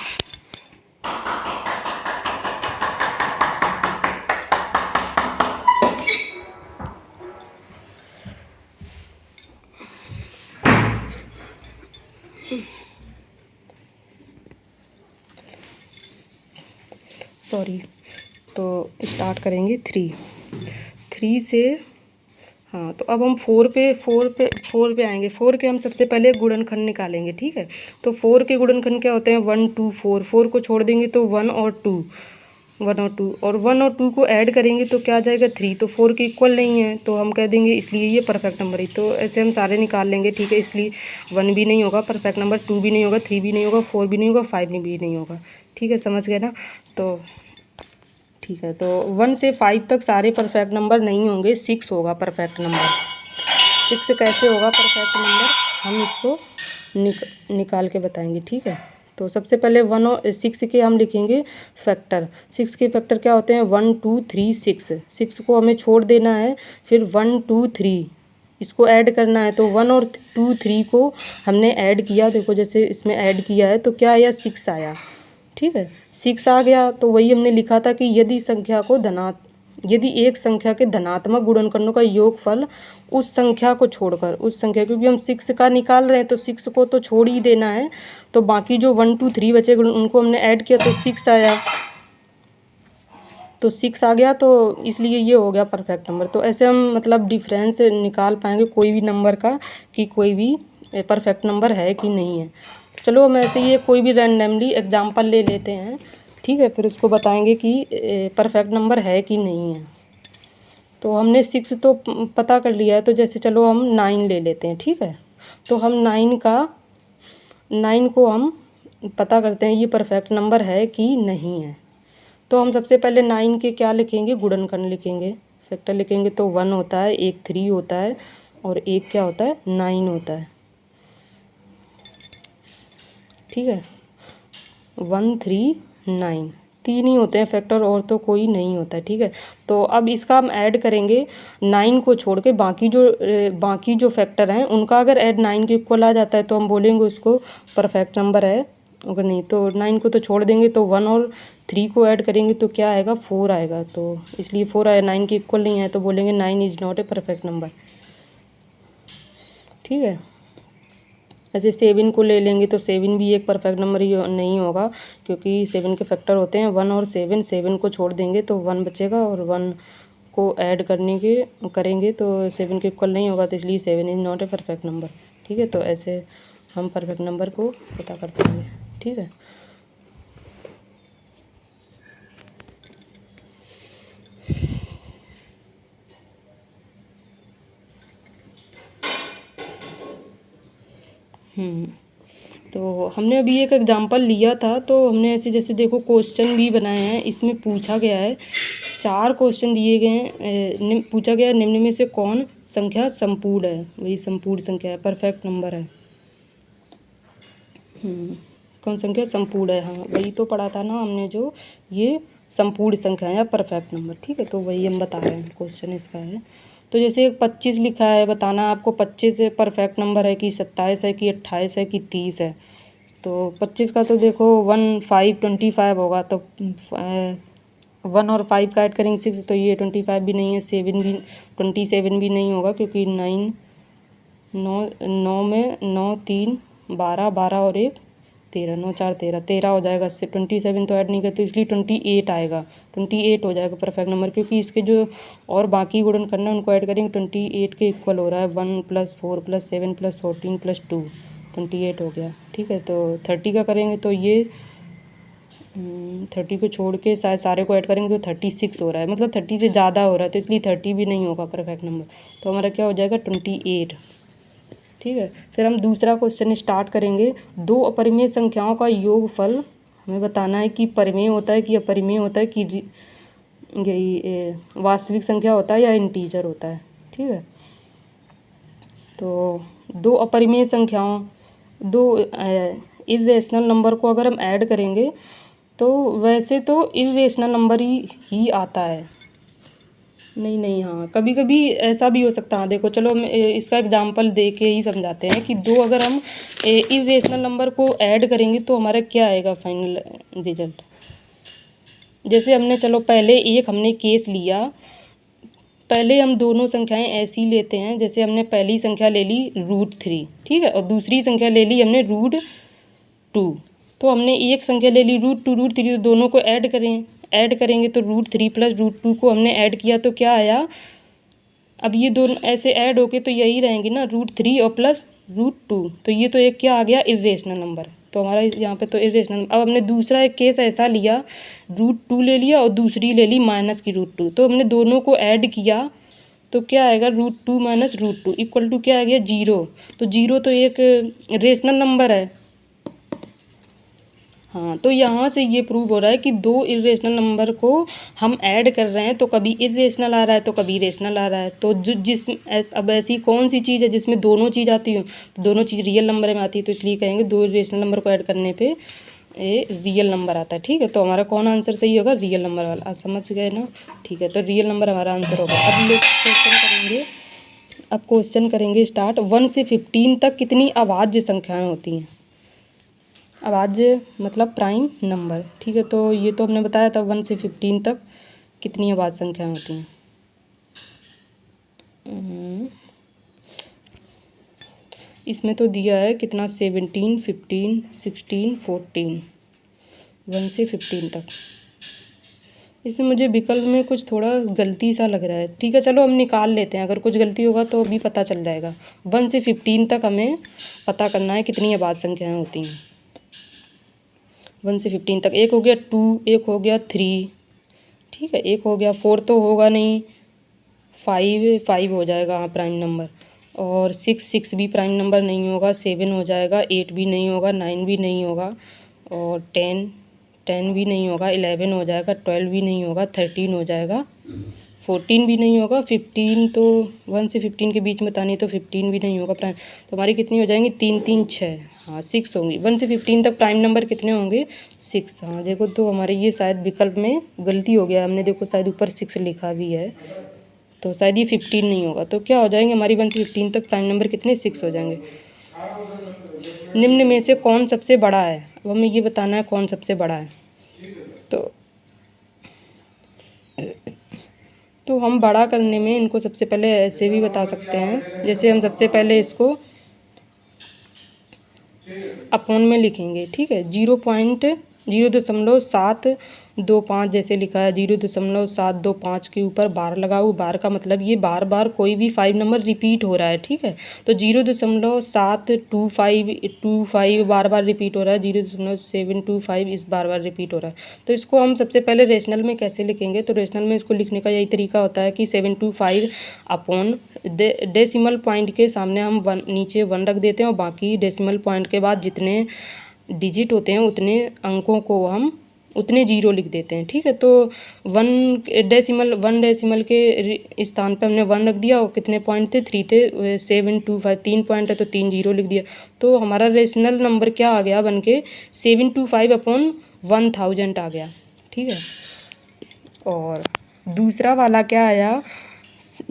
सॉरी, तो स्टार्ट करेंगे 3 से। हाँ, तो अब हम 4 पे आएंगे। 4 के हम सबसे पहले गुणनखंड निकालेंगे, ठीक है। तो 4 के गुणनखंड क्या होते हैं, 1 2 4। 4 को छोड़ देंगे तो 1 और 2, 1 और 2, और 1 और 2 को ऐड करेंगे तो क्या आ जाएगा, 3। तो 4 के इक्वल नहीं है, तो हम कह देंगे इसलिए ये परफेक्ट नंबर है। तो ऐसे हम सारे निकाल लेंगे, ठीक है। इसलिए 1 भी नहीं होगा परफेक्ट नंबर, 2 भी नहीं होगा, 3 भी नहीं होगा, 4 भी नहीं होगा, 5 भी नहीं होगा, ठीक है। समझ गए ना? तो ठीक है, तो 1 से 5 तक सारे परफेक्ट नंबर नहीं होंगे, 6 होगा परफेक्ट नंबर। 6 कैसे होगा परफेक्ट नंबर, हम इसको निकाल के बताएंगे, ठीक है। तो सबसे पहले 1 और 6 के हम लिखेंगे फैक्टर। 6 के फैक्टर क्या होते हैं, 1 2 3 6। 6 को हमें छोड़ देना है, फिर 1 2 3 इसको ऐड करना है, तो 1 और 2 3 को हमने ऐड किया, देखो जैसे इसमें ऐड किया है तो क्या आया, 6 आया, ठीक है। 6 आ गया, तो वही हमने लिखा था कि यदि एक संख्या के धनात्मक गुणनखंडों का योगफल उस संख्या को छोड़कर, उस संख्या, क्योंकि हम 6 का निकाल रहे हैं तो 6 को तो छोड़ ही देना है, तो बाकी जो 1 2 3 बचे उनको हमने ऐड किया तो 6 आया, तो 6 आ गया, तो इसलिए ये हो गया परफेक्ट नंबर। तो ऐसे हम मतलब डिफरेंस निकाल पाएंगे कोई भी नंबर का, कि कोई भी परफेक्ट नंबर है कि नहीं है। चलो हम ऐसे ही कोई भी रैंडमली एग्जांपल ले लेते हैं, ठीक है, फिर उसको बताएंगे कि परफेक्ट नंबर है कि नहीं है। तो हमने 6 तो पता कर लिया है, तो जैसे चलो हम 9 ले लेते हैं, ठीक है। तो हम 9 को हम पता करते हैं ये परफेक्ट नंबर है कि नहीं है। तो हम सबसे पहले 9 के क्या लिखेंगे, गुणनखंड लिखेंगे, फैक्टर लिखेंगे। तो 1 होता है, एक 3 होता है, और एक क्या होता है, 9 होता है, ठीक है। 1 3 9 3 ही होते हैं फैक्टर, और तो कोई नहीं होता है, ठीक है। तो अब इसका हम ऐड करेंगे 9 को छोड़ के, बाकी जो फैक्टर हैं उनका अगर ऐड 9 के इक्वल आ जाता है तो हम बोलेंगे उसको परफेक्ट नंबर है, अगर नहीं तो 9 को तो छोड़ देंगे, तो 1 और 3 को ऐड करेंगे तो क्या आएगा, 4 आएगा, तो इसलिए 4 आया, 9 के इक्वल नहीं है, तो बोलेंगे 9 is not a perfect number, ठीक है। ऐसे 7 को ले लेंगे तो 7 भी एक परफेक्ट नंबर ही नहीं होगा, क्योंकि 7 के फैक्टर होते हैं 1 और 7। 7 को छोड़ देंगे तो 1 बचेगा, और 1 को ऐड करेंगे तो 7 के इक्वल नहीं होगा, तो इसलिए 7 is not a perfect number, ठीक है। तो ऐसे हम परफेक्ट नंबर को पता कर पाएंगे, ठीक है। तो हमने अभी एक एग्जांपल लिया था, तो हमने ऐसे जैसे देखो क्वेश्चन भी बनाए हैं, इसमें पूछा गया है, 4 क्वेश्चन दिए गए हैं, पूछा गया है निम्न में से कौन संख्या संपूर्ण है, वही संपूर्ण संख्या है, परफेक्ट नंबर है। कौन संख्या संपूर्ण है, हाँ वही तो पढ़ा था ना हमने, जो ये संपूर्ण संख्या है या परफेक्ट नंबर, ठीक है। तो वही हम बता रहे हैं, क्वेश्चन इसका है। तो जैसे एक 25 लिखा है, बताना आपको 25 परफेक्ट नंबर है कि 27 है कि 28 है कि 30 है। तो 25 का तो देखो 1 5 25 होगा, तो 1 और 5 का ऐड करेंगे 6, तो ये 25 भी नहीं है, 27 भी नहीं होगा, क्योंकि 9 में 9 3 12, 12 और 1 13, 9 4 13, 13 हो जाएगा, 27 तो ऐड नहीं करते, इसलिए 28 आएगा, 28 हो जाएगा परफेक्ट नंबर, क्योंकि इसके जो और बाकी गुणन करना है उनको ऐड करेंगे, 28 के इक्वल हो रहा है, 1 + 4 + 7 + 14 + 2, 28 हो गया, ठीक है। तो 30 का करेंगे तो ये 30 को छोड़ के शायद सारे को ऐड करेंगे तो 36 हो रहा है, मतलब 30 से ज़्यादा हो रहा है, तो इसलिए 30 भी नहीं होगा परफेक्ट नंबर। तो हमारा क्या हो जाएगा 28। ठीक है, फिर हम दूसरा क्वेश्चन स्टार्ट करेंगे। दो अपरिमेय संख्याओं का योगफल हमें बताना है कि परिमेय होता है कि अपरिमेय होता है कि यही वास्तविक संख्या होता है या इंटीजर होता है। ठीक है, तो दो अपरिमेय संख्याओं, दो इर्रेशनल नंबर को अगर हम ऐड करेंगे तो वैसे तो इर्रेशनल नंबर ही आता है। नहीं, हाँ, कभी कभी ऐसा भी हो सकता है। हाँ, देखो, चलो हम इसका एग्जांपल दे के ही समझाते हैं कि दो अगर हम इर्रेशनल नंबर को ऐड करेंगे तो हमारा क्या आएगा फाइनल रिजल्ट। जैसे हमने, चलो पहले हमने केस लिया, पहले हम दोनों संख्याएं ऐसी लेते हैं। जैसे हमने पहली संख्या ले ली √3, ठीक है, और दूसरी संख्या ले ली हमने √2। तो हमने एक संख्या ले ली √2 √3, तो दोनों को ऐड करेंगे तो √3 प्लस √2 को हमने ऐड किया तो क्या आया। अब ये दोनों ऐसे ऐड होके तो यही रहेंगे ना, √3 और प्लस √2, तो ये तो एक क्या आ गया इर्रेशनल नंबर। तो हमारा यहाँ पे तो इर्रेशनल। अब हमने दूसरा एक केस ऐसा लिया, √2 ले लिया और दूसरी ले ली माइनस की √2, तो हमने दोनों को ऐड किया तो क्या आएगा √2 माइनस √2 इक्वल टू क्या आ गया 0। तो 0 तो एक रेशनल नंबर है। हाँ, तो यहाँ से ये प्रूव हो रहा है कि दो इर्रेशनल नंबर को हम ऐड कर रहे हैं तो कभी इर्रेशनल आ रहा है तो कभी रेशनल आ रहा है। तो अब ऐसी कौन सी चीज़ है जिसमें दोनों चीज़ आती हो, तो दोनों चीज़ रियल नंबर में आती है, तो इसलिए कहेंगे दो इर्रेशनल नंबर को ऐड करने पे रियल नंबर आता है। ठीक है, तो हमारा कौन आंसर सही होगा, रियल नंबर वाला। आप समझ गए ना। ठीक है, तो रियल नंबर हमारा आंसर होगा। अब क्वेश्चन करेंगे स्टार्ट। 1 से 15 तक कितनी अभाज्य संख्याएं होती हैं। अभाज्य मतलब प्राइम नंबर। ठीक है, तो ये तो हमने बताया था 1 से 15 तक कितनी अभाज्य संख्याएं होती हैं। इसमें तो दिया है कितना 17, 15, 16, 14, 1 से 15 तक। इसमें मुझे विकल्प में कुछ थोड़ा गलती सा लग रहा है। ठीक है, चलो हम निकाल लेते हैं, अगर कुछ गलती होगा तो अभी पता चल जाएगा। 1 से 15 तक हमें पता करना है कितनी अभाज्य संख्याएं होती हैं। 1 से 15 तक, एक हो गया 2, एक हो गया 3, ठीक है, एक हो गया 4 तो होगा नहीं, 5 हो जाएगा हाँ प्राइम नंबर, और 6 भी प्राइम नंबर नहीं होगा, 7 हो जाएगा, 8 भी नहीं होगा, 9 भी नहीं होगा, और 10 भी नहीं होगा, 11 हो जाएगा, 12 भी नहीं होगा, 13 हो जाएगा, 14 भी नहीं होगा, 15 तो 1 से 15 के बीच में बतानी तो 15 भी नहीं होगा प्राइम। तो हमारी कितनी हो जाएंगी 3 3 6, हाँ 6 होंगी। 1 से 15 तक प्राइम नंबर कितने होंगे 6। हाँ देखो, तो हमारे ये शायद विकल्प में गलती हो गया, हमने देखो शायद ऊपर 6 लिखा भी है, तो शायद ये 15 नहीं होगा। तो क्या हो जाएंगे हमारी 1 से 15 तक प्राइम नंबर कितने 6 हो जाएंगे। निम्न में से कौन सबसे बड़ा है। अब हमें ये बताना है कौन सबसे बड़ा है। तो हम बड़ा करने में इनको सबसे पहले ऐसे भी बता सकते हैं। जैसे हम सबसे पहले इसको अपॉन में लिखेंगे, ठीक है, 0.725 जैसे लिखा है, 0.725 के ऊपर बार लगाओ। बार का मतलब ये बार बार कोई भी 5 नंबर रिपीट हो रहा है, ठीक है। तो 0.725 बार बार रिपीट हो रहा है, 0.725 इस बार बार रिपीट हो रहा है। तो इसको हम सबसे पहले रेशनल में कैसे लिखेंगे। तो रेशनल में इसको लिखने का यही तरीका होता है कि 725 अपॉन डेसिमल पॉइंट के सामने हम नीचे 1 रख देते हैं, और बाकी डेसिमल पॉइंट के बाद जितने डिजिट होते हैं उतने अंकों को हम उतने 0 लिख देते हैं, ठीक है। तो 1 डेसिमल के स्थान पे हमने 1 रख दिया, और कितने पॉइंट थे 3 थे, 725 3 पॉइंट है तो 3 0 लिख दिया। तो हमारा रेशनल नंबर क्या आ गया बन के 725 अपॉन 1000 आ गया, ठीक है। और दूसरा वाला क्या आया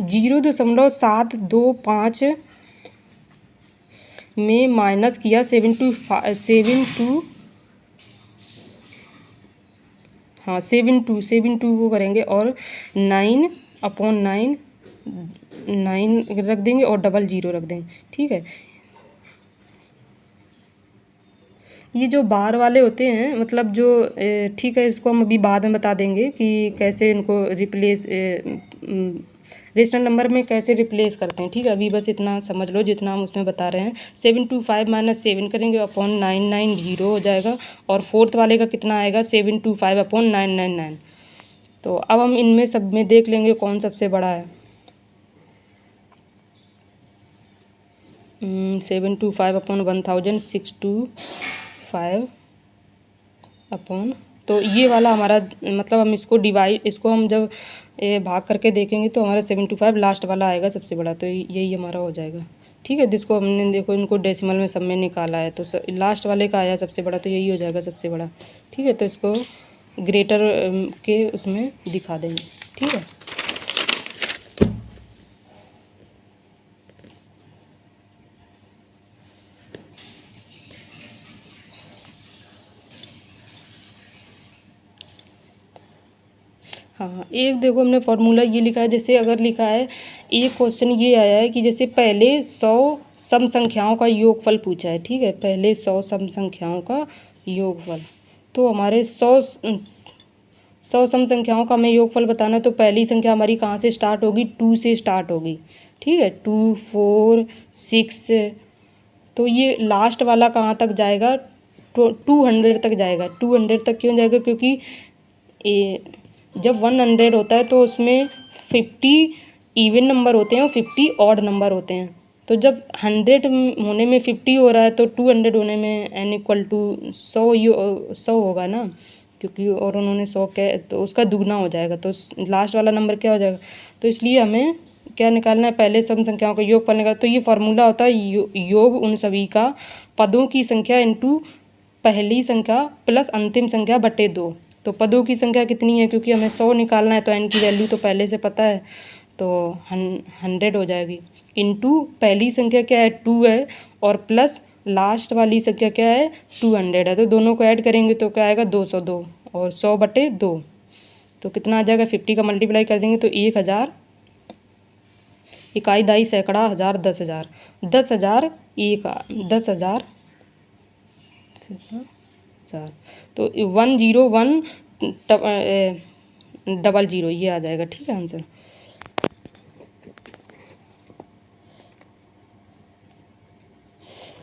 0.725 में माइनस किया 72 को करेंगे, और 9/9 रख देंगे और 00 रख देंगे, ठीक है। ये जो बार वाले होते हैं मतलब जो ठीक है, इसको हम अभी बाद में बता देंगे कि कैसे इनको रेशनल नंबर में कैसे रिप्लेस करते हैं, ठीक है। अभी बस इतना समझ लो जितना हम उसमें बता रहे हैं। 725 माइनस 7 करेंगे अपॉन 990 हो जाएगा, और फोर्थ वाले का कितना आएगा 725 अपॉन 999। तो अब हम इनमें सब में देख लेंगे कौन सबसे बड़ा है। 725 अपॉन 1000, 625 अपॉन, तो ये वाला हमारा मतलब हम इसको हम जब भाग करके देखेंगे तो हमारा 725 लास्ट वाला आएगा सबसे बड़ा, तो यही हमारा हो जाएगा, ठीक है। जिसको हमने देखो इनको डेसिमल में सब में निकाला है, तो लास्ट वाले का आया सबसे बड़ा, तो यही हो जाएगा सबसे बड़ा, ठीक है। तो इसको ग्रेटर के उसमें दिखा देंगे, ठीक है। हाँ, एक देखो हमने फार्मूला ये लिखा है, जैसे अगर लिखा है, एक क्वेश्चन ये आया है कि जैसे पहले 100 सम संख्याओं का योगफल पूछा है, ठीक है। पहले 100 सम संख्याओं का योगफल, तो हमारे 100 सम संख्याओं का हमें योगफल बताना है, तो पहली संख्या हमारी कहाँ से स्टार्ट होगी, 2 से स्टार्ट होगी, ठीक है। 2, 4, 6, तो ये लास्ट वाला कहाँ तक जाएगा, 200 तक जाएगा। 200 तक क्यों जाएगा, क्योंकि जब 100 होता है तो उसमें 50 इवन नंबर होते हैं और 50 ऑड नंबर होते हैं। तो जब 100 होने में 50 हो रहा है तो 200 होने में n इक्वल टू 100 होगा ना, क्योंकि और उन्होंने 100 कह तो उसका दुगना हो जाएगा, तो लास्ट वाला नंबर क्या हो जाएगा। तो इसलिए हमें क्या निकालना है, पहले सम संख्याओं का योग निकालने का। तो ये फार्मूला होता है योग उन सभी का पदों की संख्या इंटू पहली संख्या प्लस अंतिम संख्या बटे 2। तो पदों की संख्या कितनी है, क्योंकि हमें 100 निकालना है तो n की वैल्यू तो पहले से पता है, तो 100 हो जाएगी, इंटू पहली संख्या क्या है 2 है, और प्लस लास्ट वाली संख्या क्या है 200 है, तो दोनों को ऐड करेंगे तो क्या आएगा 202, और 100 बटे 2, तो कितना आ जाएगा 50 का मल्टीप्लाई कर देंगे तो 1000, इकाई दाई सैकड़ा हज़ार 10,000, 10,000 10,000 तो 101 00 ये आ जाएगा, ठीक है आंसर।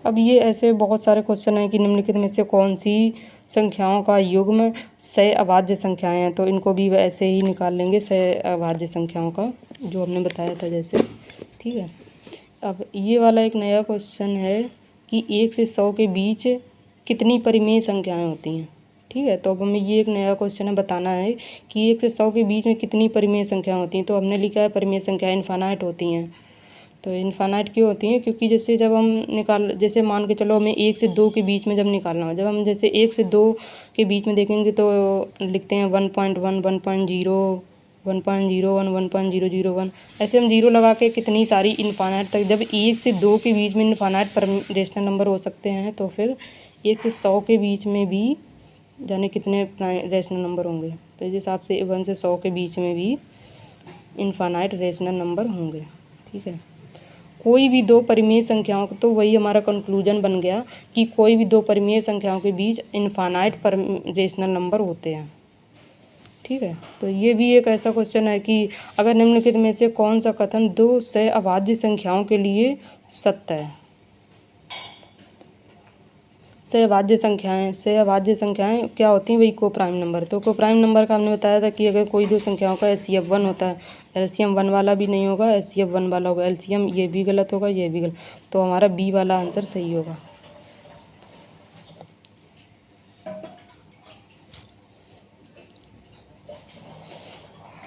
अब ये ऐसे बहुत सारे क्वेश्चन हैं कि निम्नलिखित में से कौन सी संख्याओं का युग्म सह अभाज्य संख्याएं हैं, तो इनको भी ऐसे ही निकाल लेंगे, सह अभाज्य संख्याओं का जो हमने बताया था जैसे, ठीक है। अब ये वाला एक नया क्वेश्चन है कि 1 से 100 के बीच कितनी परिमेय संख्याएं होती हैं, ठीक है। तो अब हमें ये एक नया क्वेश्चन है, बताना है कि 1 से 100 के बीच में कितनी परिमेय संख्याएं होती हैं। तो हमने लिखा है परिमेय संख्याएं इनफाइनाइट होती हैं। तो इनफाइनाइट क्यों होती हैं, क्योंकि जैसे जब हम जैसे मान के चलो हमें 1 से 2 के बीच में जब निकालना हो, जब हम जैसे 1 से 2 के बीच में देखेंगे तो लिखते हैं 1.1, 1.0, 1.01, 1.001, ऐसे हम जीरो लगा के कितनी सारी इनफाइनाइट तक, जब 1 से 2 के बीच में इनफाइनाइट रेशनल नंबर हो सकते हैं, तो फिर 1 से 100 के बीच में भी जाने कितने रेशनल नंबर होंगे। तो इस हिसाब से 1 से 100 के बीच में भी इनफाइनाइट रेशनल नंबर होंगे, ठीक है। कोई भी दो परिमेय संख्याओं, तो वही हमारा कंक्लूजन बन गया कि कोई भी दो परिमेय संख्याओं के बीच इनफाइनाइट रेशनल नंबर होते हैं, ठीक है। तो ये भी एक ऐसा क्वेश्चन है कि अगर निम्नलिखित में से कौन सा कथन दो सह अभाज्य संख्याओं के लिए सत्य है। सहअभाज्य संख्याएं क्या होती हैं, वही कोप्राइम नंबर। तो कोप्राइम नंबर का हमने बताया था कि अगर कोई दो संख्याओं का HCF 1 होता है, LCM 1 वाला भी नहीं होगा, HCF 1 वाला होगा, LCM ये भी गलत होगा, ये भी गलत, तो हमारा बी वाला आंसर सही होगा।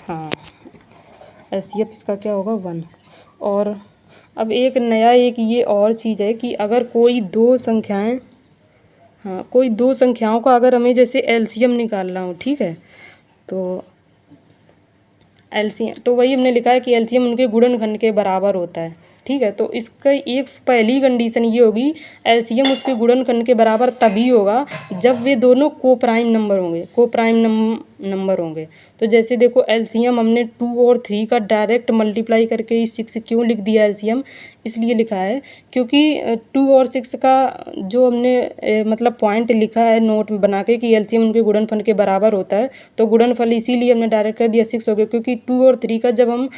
हाँ, HCF इसका क्या होगा 1। और अब एक नया एक ये और चीज़ है कि अगर कोई दो संख्याएं, हाँ कोई दो संख्याओं का अगर हमें जैसे LCM निकालना हो, ठीक है, तो LCM तो वही हमने लिखा है कि LCM उनके गुणनखंड के बराबर होता है, ठीक है। तो इसका एक पहली कंडीशन ये होगी, LCM उसके गुणनखंड के बराबर तभी होगा जब वे दोनों कोप्राइम नंबर होंगे। तो जैसे देखो LCM हमने 2 और 3 का डायरेक्ट मल्टीप्लाई करके इस 6 क्यों लिख दिया LCM, इसलिए लिखा है क्योंकि 2 और 6 का जो हमने मतलब पॉइंट लिखा है नोट में बना के कि LCM उनके गुणनफल के बराबर होता है, तो गुणनफल इसीलिए हमने डायरेक्ट कर दिया 6 हो गया, क्योंकि 2 और 3 का जब हम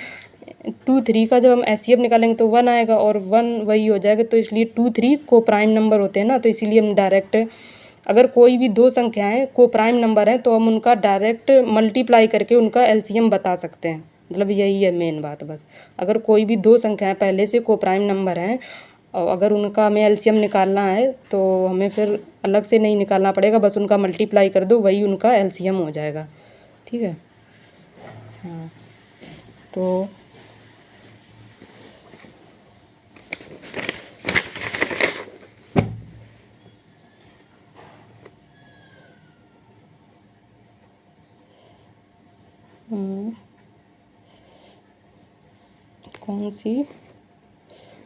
2 3 का जब हम एचसीएफ निकालेंगे तो 1 आएगा और 1 वही हो जाएगा, तो इसलिए 2 3 को प्राइम नंबर होते हैं ना, तो इसीलिए हम डायरेक्ट अगर कोई भी दो संख्याएं को प्राइम नंबर हैं तो हम उनका डायरेक्ट मल्टीप्लाई करके उनका एलसीएम बता सकते हैं। मतलब यही है मेन बात बस। अगर कोई भी दो संख्याएं पहले से को प्राइम नंबर हैं और अगर उनका हमें एलसीएम निकालना है तो हमें फिर अलग से नहीं निकालना पड़ेगा, बस उनका मल्टीप्लाई कर दो, वही उनका एलसीएम हो जाएगा। ठीक है। हाँ तो कौन सी,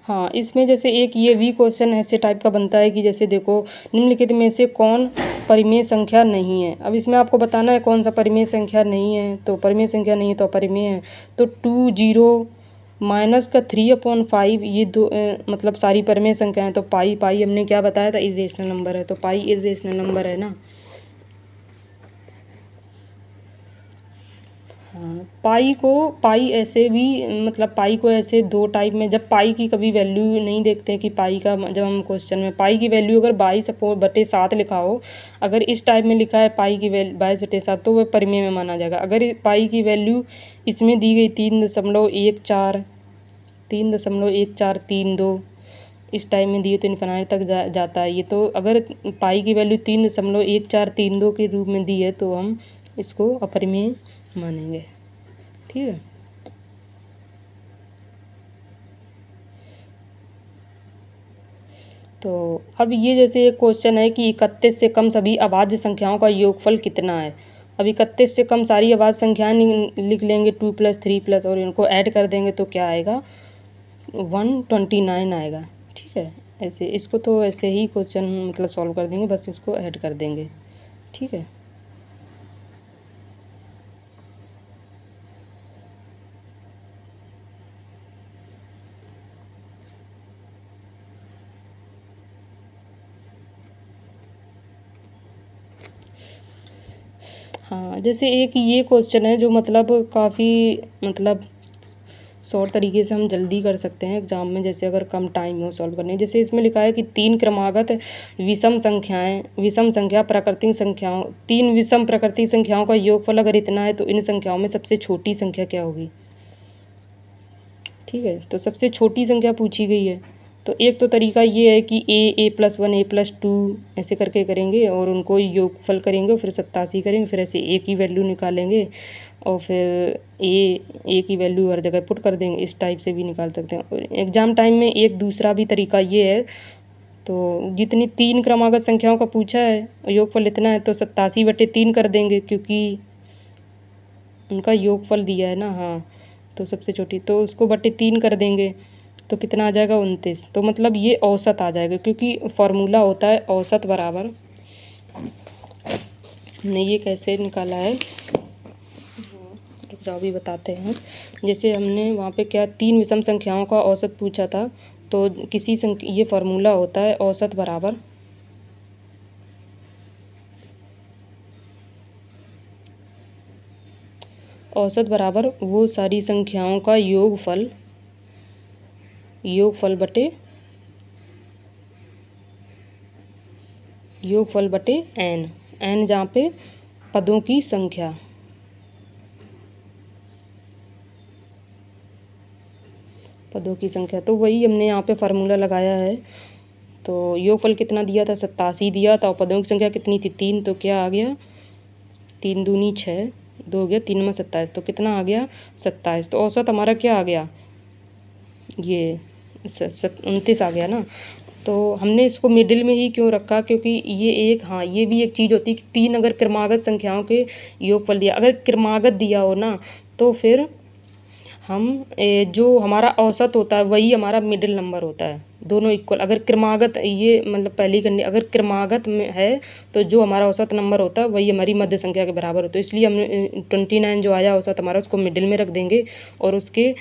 हाँ इसमें जैसे एक ये भी क्वेश्चन ऐसे टाइप का बनता है कि जैसे देखो निम्नलिखित में से कौन परिमेय संख्या नहीं है। अब इसमें आपको बताना है कौन सा परिमेय संख्या नहीं है, तो परिमेय संख्या नहीं है तो अपरिमेय है। तो 2 0 माइनस का 3/5 ये दो मतलब सारी परिमेय संख्या है। तो पाई पाई हमने क्या बताया था, इरेशनल नंबर है, तो पाई इरेशनल नंबर है ना। हाँ पाई ऐसे भी मतलब पाई को ऐसे दो टाइप में, जब पाई की कभी वैल्यू नहीं देखते कि पाई का जब हम क्वेश्चन में पाई की वैल्यू अगर 22/7 लिखा हो, अगर इस टाइप में लिखा है पाई की वैल्यू 22/7 तो वह परिमेय में माना जाएगा। अगर पाई की वैल्यू इसमें दी गई 3.1432 इस टाइम में दिए तो इन्फिनाइट तक जाता है ये। तो अगर पाई की वैल्यू 3.1432 के रूप में दी है तो हम इसको अपरिमेय मानेंगे। ठीक है। तो अब ये जैसे एक क्वेश्चन है कि 31 से कम सभी अभाज्य संख्याओं का योगफल कितना है। अब 31 से कम सारी अभाज्य संख्याएं लिख लेंगे 2 + 3 और इनको ऐड कर देंगे तो क्या आएगा, 129 आएगा। ठीक है। ऐसे इसको तो ऐसे ही क्वेश्चन मतलब सॉल्व कर देंगे, बस इसको ऐड कर देंगे। ठीक है। हाँ जैसे एक ये क्वेश्चन है जो मतलब काफ़ी मतलब शॉर्ट तरीके से हम जल्दी कर सकते हैं एग्ज़ाम में, जैसे अगर कम टाइम हो सॉल्व करने। जैसे इसमें लिखा है कि 3 क्रमागत विषम संख्या प्राकृतिक संख्याओं 3 विषम प्राकृतिक संख्याओं का योगफल अगर इतना है तो इन संख्याओं में सबसे छोटी संख्या क्या होगी। ठीक है। तो सबसे छोटी संख्या पूछी गई है। तो एक तो तरीका ये है कि a+1 a+2 ऐसे करके करेंगे और उनको योगफल करेंगे और फिर 87 करेंगे, फिर ऐसे a की वैल्यू निकालेंगे और फिर a की वैल्यू हर जगह पुट कर देंगे। इस टाइप से भी निकाल सकते हैं। और एग्ज़ाम टाइम में एक दूसरा भी तरीका ये है, तो जितनी 3 क्रमागत संख्याओं का पूछा है योगफल इतना है तो 87/3 कर देंगे क्योंकि उनका योगफल दिया है ना। हाँ तो सबसे छोटी तो उसको 3 कर देंगे तो कितना आ जाएगा 29। तो मतलब ये औसत आ जाएगा क्योंकि फॉर्मूला होता है औसत बराबर, हमने ये कैसे निकाला है रुक जाओ भी बताते हैं। जैसे हमने वहाँ पे क्या 3 विषम संख्याओं का औसत पूछा था, तो किसी ये फार्मूला होता है औसत बराबर वो सारी संख्याओं का योगफल बटे n जहाँ पे पदों की संख्या, तो वही हमने यहाँ पे फार्मूला लगाया है। तो योगफल कितना दिया था 87 दिया था और पदों की संख्या कितनी थी 3, तो क्या आ गया 3 दूनी 6, 2 हो गया 3 में 27, तो कितना आ गया 27। तो औसत हमारा क्या आ गया ये 29 आ गया ना। तो हमने इसको मिडिल में ही क्यों रखा, क्योंकि ये एक हाँ ये भी एक चीज़ होती है कि 3 अगर क्रमागत संख्याओं के योगफल दिया, अगर क्रमागत दिया हो ना तो फिर हम जो हमारा औसत होता है वही हमारा मिडिल नंबर होता है, दोनों इक्वल। अगर क्रमागत ये मतलब पहली कंडी अगर क्रमागत में है तो जो हमारा औसत नंबर होता है वही हमारी मध्य संख्या के बराबर होता है। इसलिए हम 29 जो आया औसत हमारा उसको मिडिल में रख देंगे और उसके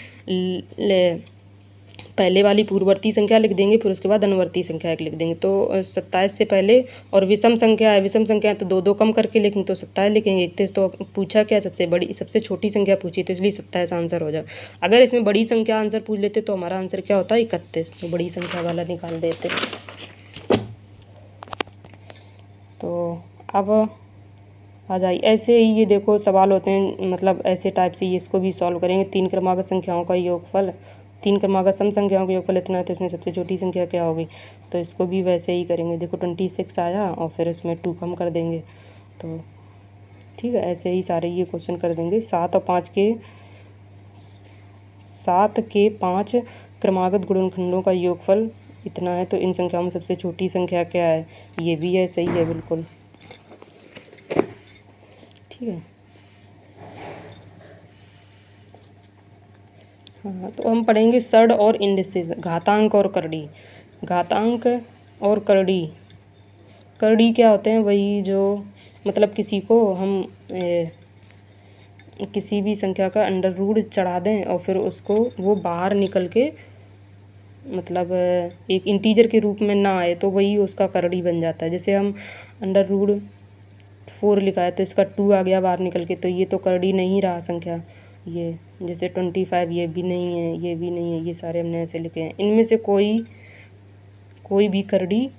पहले वाली पूर्ववर्ती संख्या लिख देंगे, फिर उसके बाद अनुवर्ती संख्या एक लिख देंगे। तो 27 से पहले, और विषम संख्या है, विषम संख्या है तो 2 2 कम करके लिखेंगे तो 27 लिखेंगे। इतने तो पूछा क्या, सबसे बड़ी सबसे छोटी संख्या पूछी, तो इसलिए 27 आंसर हो जाए। अगर इसमें बड़ी संख्या आंसर पूछ लेते तो हमारा आंसर क्या होता है, 31। तो बड़ी संख्या वाला निकाल देते। तो अब आ जाइए, ऐसे ही ये देखो सवाल होते हैं, मतलब ऐसे टाइप से ये इसको भी सॉल्व करेंगे। 3 क्रमागत संख्याओं का योगफल, 3 क्रमागत सम संख्याओं का योगफल इतना है, तो इसमें सबसे छोटी संख्या क्या होगी, तो इसको भी वैसे ही करेंगे। देखो 26 आया और फिर इसमें 2 कम कर देंगे, तो ठीक है, ऐसे ही सारे ये क्वेश्चन कर देंगे। 7 के 5 क्रमागत गुणनखंडों का योगफल इतना है, तो इन संख्याओं में सबसे छोटी संख्या क्या है, ये भी है, सही है बिल्कुल, ठीक है। हाँ, तो हम पढ़ेंगे षड और इंडिसेस, घातांक और करड़ी। घातांक और करड़ी, करड़ी क्या होते हैं, वही जो मतलब किसी को हम किसी भी संख्या का अंडर रूट चढ़ा दें और फिर उसको वो बाहर निकल के मतलब एक इंटीजर के रूप में ना आए, तो वही उसका करड़ी बन जाता है। जैसे हम अंडर रूट 4 लिखा है तो इसका 2 आ गया बाहर निकल के, तो ये तो करड़ी नहीं रहा संख्या। ये जैसे 25 ये भी नहीं है, ये भी नहीं है, ये सारे हमने ऐसे लिखे हैं। इनमें से कोई भी करड़ी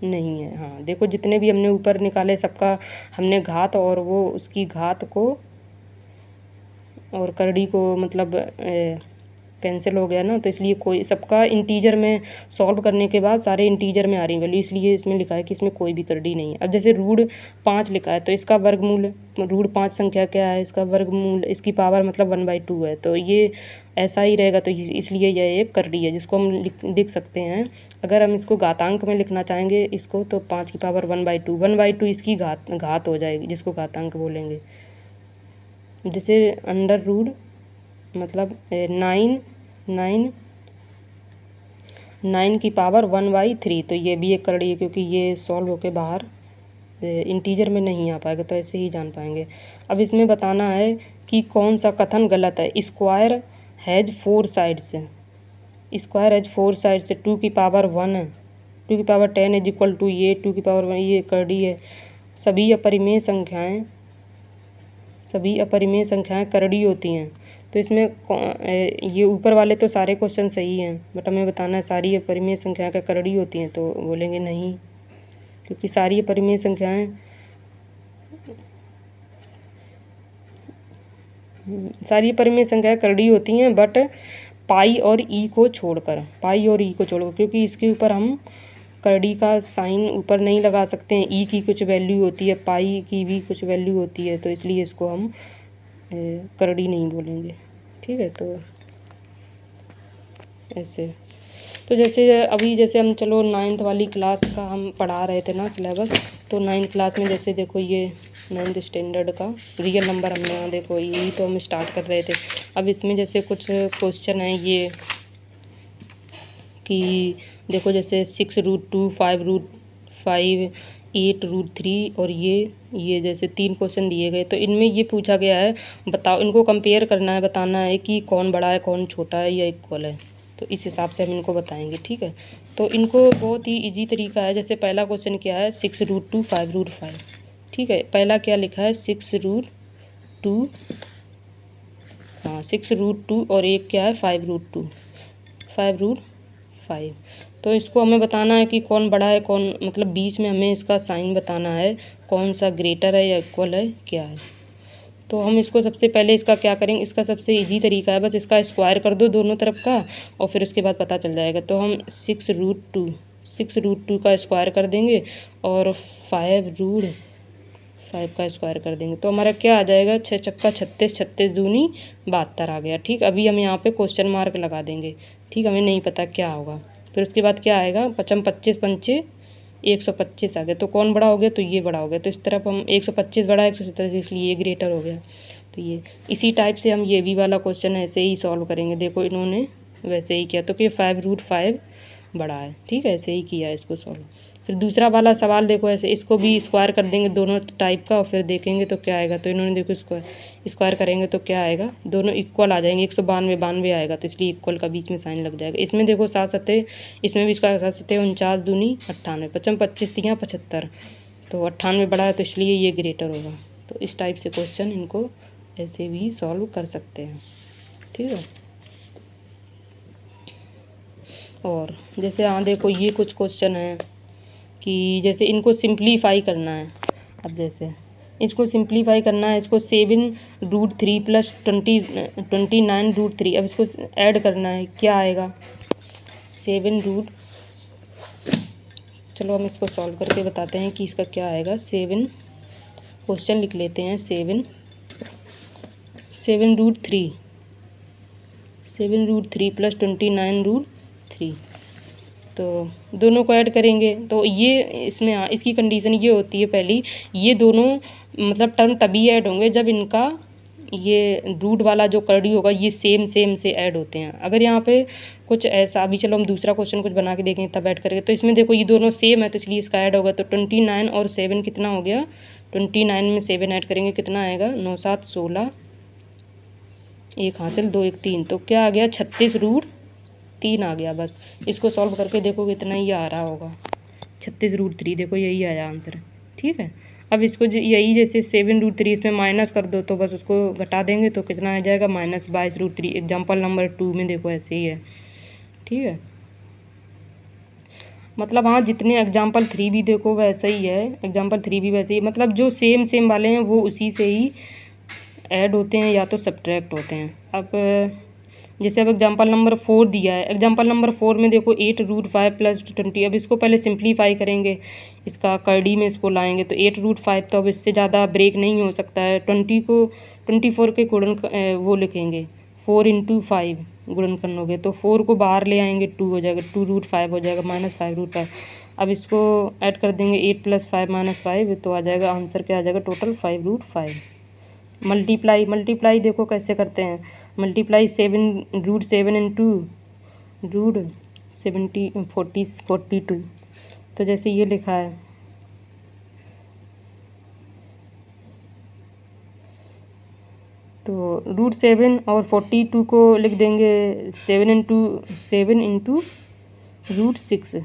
नहीं है। हाँ देखो, जितने भी हमने ऊपर निकाले सबका हमने घात और वो उसकी घात को और करड़ी को मतलब कैंसिल हो गया ना, तो इसलिए कोई सबका इंटीजर में सॉल्व करने के बाद सारे इंटीजर में आ रही वैल्यू, इसलिए इसमें लिखा है कि इसमें कोई भी करड़ी नहीं है। अब जैसे रूट 5 लिखा है तो इसका वर्गमूल, रूट 5 संख्या क्या है, इसका वर्गमूल, इसकी पावर मतलब 1/2 है, तो ये ऐसा ही रहेगा, तो इसलिए यह एक करड़ी है, जिसको हम लिख सकते हैं। अगर हम इसको घातांक में लिखना चाहेंगे इसको, तो 5 की पावर 1/2 इसकी घात हो जाएगी, जिसको घातांक बोलेंगे। जैसे अंडर रूट मतलब 9 की पावर 1/3, तो ये भी एक करड़ी है, क्योंकि ये सॉल्व होके बाहर इंटीजर में नहीं आ पाएगा, तो ऐसे ही जान पाएंगे। अब इसमें बताना है कि कौन सा कथन गलत है। Square has 4 sides, square has 4 sides, 2 की पावर 1 है, 2 की पावर 10 इज इक्वल टू ये 2 की पावर 1, ये करड़ी है। सभी अपरिमेय संख्याएं करड़ी होती हैं, तो इसमें ये ऊपर वाले तो सारे क्वेश्चन सही हैं, बट हमें बताना है सारी अपरिमेय संख्याएं क्या करड़ी होती हैं, तो बोलेंगे नहीं, क्योंकि सारी अपरिमेय संख्याएं करड़ी होती हैं, बट पाई और ई को छोड़कर, क्योंकि इसके ऊपर हम करड़ी का साइन ऊपर नहीं लगा सकते हैं। ई की कुछ वैल्यू होती है, पाई की भी कुछ वैल्यू होती है, तो इसलिए इसको हम करड़ी नहीं बोलेंगे, ठीक है। तो ऐसे, तो जैसे अभी जैसे हम चलो 9th वाली क्लास का हम पढ़ा रहे थे ना सिलेबस, तो 9th क्लास में जैसे देखो ये 9th स्टैंडर्ड का रियल नंबर हमने यहाँ देखो यही तो हम स्टार्ट कर रहे थे। अब इसमें जैसे कुछ क्वेश्चन है ये कि देखो जैसे 6√2, 5√5, 8√3 और ये जैसे 3 क्वेश्चन दिए गए, तो इनमें ये पूछा गया है बताओ, इनको कंपेयर करना है, बताना है कि कौन बड़ा है कौन छोटा है या इक्वल है, तो इस हिसाब से हम इनको बताएंगे, ठीक है। तो इनको बहुत ही इजी तरीका है। जैसे पहला क्वेश्चन क्या है, 6√2, 5√5, ठीक है। पहला क्या लिखा है 6√2, हाँ 6√2 और एक क्या है 5√2, 5√5। तो इसको हमें बताना है कि कौन बड़ा है कौन, मतलब बीच में हमें इसका साइन बताना है, कौन सा ग्रेटर है या इक्वल है क्या है। तो हम इसको सबसे पहले इसका क्या करेंगे, इसका सबसे इजी तरीका है बस इसका स्क्वायर कर दो दोनों तरफ का और फिर उसके बाद पता चल जाएगा। तो हम 6√2 का स्क्वायर कर देंगे और 5√5 का स्क्वायर कर देंगे, तो हमारा क्या आ जाएगा, 6 चक्का 36, 36 दूनी 72 आ गया, ठीक। अभी हम यहाँ पे क्वेश्चन मार्क लगा देंगे, ठीक, हमें नहीं पता क्या होगा। फिर उसके बाद क्या आएगा, 55 25 पंचे 125 आ गया, तो कौन बड़ा हो गया, तो ये बड़ा हो गया, तो इस तरफ हम 125 बड़ा 170, इसलिए ये ग्रेटर हो गया। तो ये इसी टाइप से हम ये भी वाला क्वेश्चन ऐसे ही सॉल्व करेंगे। देखो इन्होंने वैसे ही किया, तो कि 5√5 बड़ा है, ठीक है, ऐसे ही किया इसको सॉल्व। फिर दूसरा वाला सवाल देखो ऐसे, इसको भी स्क्वायर कर देंगे दोनों टाइप का और फिर देखेंगे तो क्या आएगा। तो इन्होंने देखो स्क्वायर करेंगे तो क्या आएगा, दोनों इक्वल आ जाएंगे, 192 आएगा, तो इसलिए इक्वल का बीच में साइन लग जाएगा। इसमें देखो 7 सत्ते, इसमें भी स्क्वायर 7 सत्ते 49 दूनी 98, 55 25 तियाँ 75, तो 98 बड़ा है तो इसलिए ये ग्रेटर होगा। तो इस टाइप से क्वेश्चन इनको ऐसे भी सॉल्व कर सकते हैं, ठीक है। और जैसे हाँ देखो ये कुछ क्वेश्चन है कि जैसे इनको सिंप्लीफाई करना है। अब जैसे इसको सिंप्लीफाई करना है, इसको 7√3 + 29√3, अब इसको ऐड करना है, क्या आएगा 7 चलो हम इसको सॉल्व करके बताते हैं कि इसका क्या आएगा। 7 क्वेश्चन लिख लेते हैं, 7√3 + 29√3, तो दोनों को ऐड करेंगे तो ये इसमें इसकी कंडीशन ये होती है पहली, ये दोनों मतलब टर्म तभी ऐड होंगे जब इनका ये रूट वाला जो कर्डी होगा ये सेम से ऐड होते हैं। अगर यहाँ पे कुछ ऐसा, अभी चलो हम दूसरा क्वेश्चन कुछ बना के देखेंगे तब ऐड करेंगे। तो इसमें देखो ये दोनों सेम है तो इसलिए इसका ऐड होगा, तो 29 और 7 कितना हो गया, 29 में 7 ऐड करेंगे कितना आएगा, 9 7 16, 1 हासिल 2 1 3, तो क्या आ गया 36√3 आ गया। बस इसको सॉल्व करके देखो इतना ही आ रहा होगा, 36√3, देखो यही आया आंसर, ठीक है। अब इसको यही जैसे 7√3 इसमें माइनस कर दो तो बस उसको घटा देंगे तो कितना आ जाएगा -22√3। एग्जाम्पल नंबर 2 में देखो ऐसे ही है, ठीक है। मतलब हाँ जितने एग्जाम्पल 3 भी देखो वैसा ही है, एग्जाम्पल 3 भी वैसे ही, मतलब जो सेम वाले हैं वो उसी से ही ऐड होते हैं या तो सब्ट्रैक्ट होते हैं। अब जैसे अब एग्जाम्पल नंबर 4 दिया है, एग्जाम्पल नंबर 4 में देखो 8√5 + 20, अब इसको पहले सिंप्लीफाई करेंगे, इसका कर्डी में इसको लाएंगे तो 8√5, तो अब इससे ज़्यादा ब्रेक नहीं हो सकता है। 20 को 24 के गुणन वो लिखेंगे 4 × 5 गुणन करनोगे तो 4 को बाहर ले आएंगे 2 हो जाएगा, 2√5 हो जाएगा -5√5। अब इसको ऐड कर देंगे 8 + 5 - 5, तो आ जाएगा आंसर क्या आ जाएगा टोटल 5√5। मल्टीप्लाई देखो कैसे करते हैं, मल्टीप्लाई 7√7 × √72, तो जैसे ये लिखा है, तो √7 और 42 को लिख देंगे 7 × √6।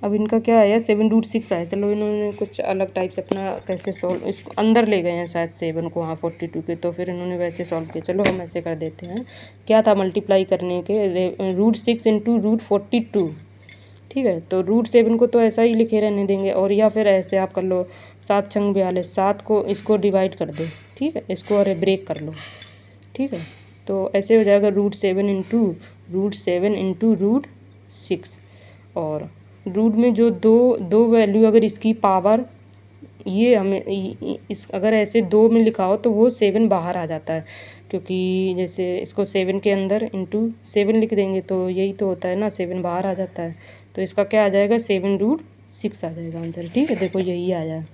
अब इनका क्या आया 7√6 आया। चलो इन्होंने कुछ अलग टाइप से अपना कैसे सॉल्व, इसको अंदर ले गए हैं शायद 7 को, हाँ 42 के, तो फिर इन्होंने वैसे सॉल्व किया। चलो हम ऐसे कर देते हैं, क्या था मल्टीप्लाई करने के, √6 × √42, ठीक है। तो √7 को तो ऐसा ही लिखे रहने देंगे, और या फिर ऐसे आप कर लो 7 छंग 42, 7 को इसको डिवाइड कर दो, ठीक है, इसको अरे ब्रेक कर लो, ठीक है। तो ऐसे हो जाएगा √7 × √6, और रूट में जो दो वैल्यू अगर इसकी पावर ये हमें इस अगर ऐसे 2 में लिखा हो तो वो 7 बाहर आ जाता है, क्योंकि जैसे इसको 7 के अंदर ×7 लिख देंगे तो यही तो होता है ना, 7 बाहर आ जाता है, तो इसका क्या आ जाएगा 7√6 आ जाएगा आंसर, ठीक है। देखो यही आया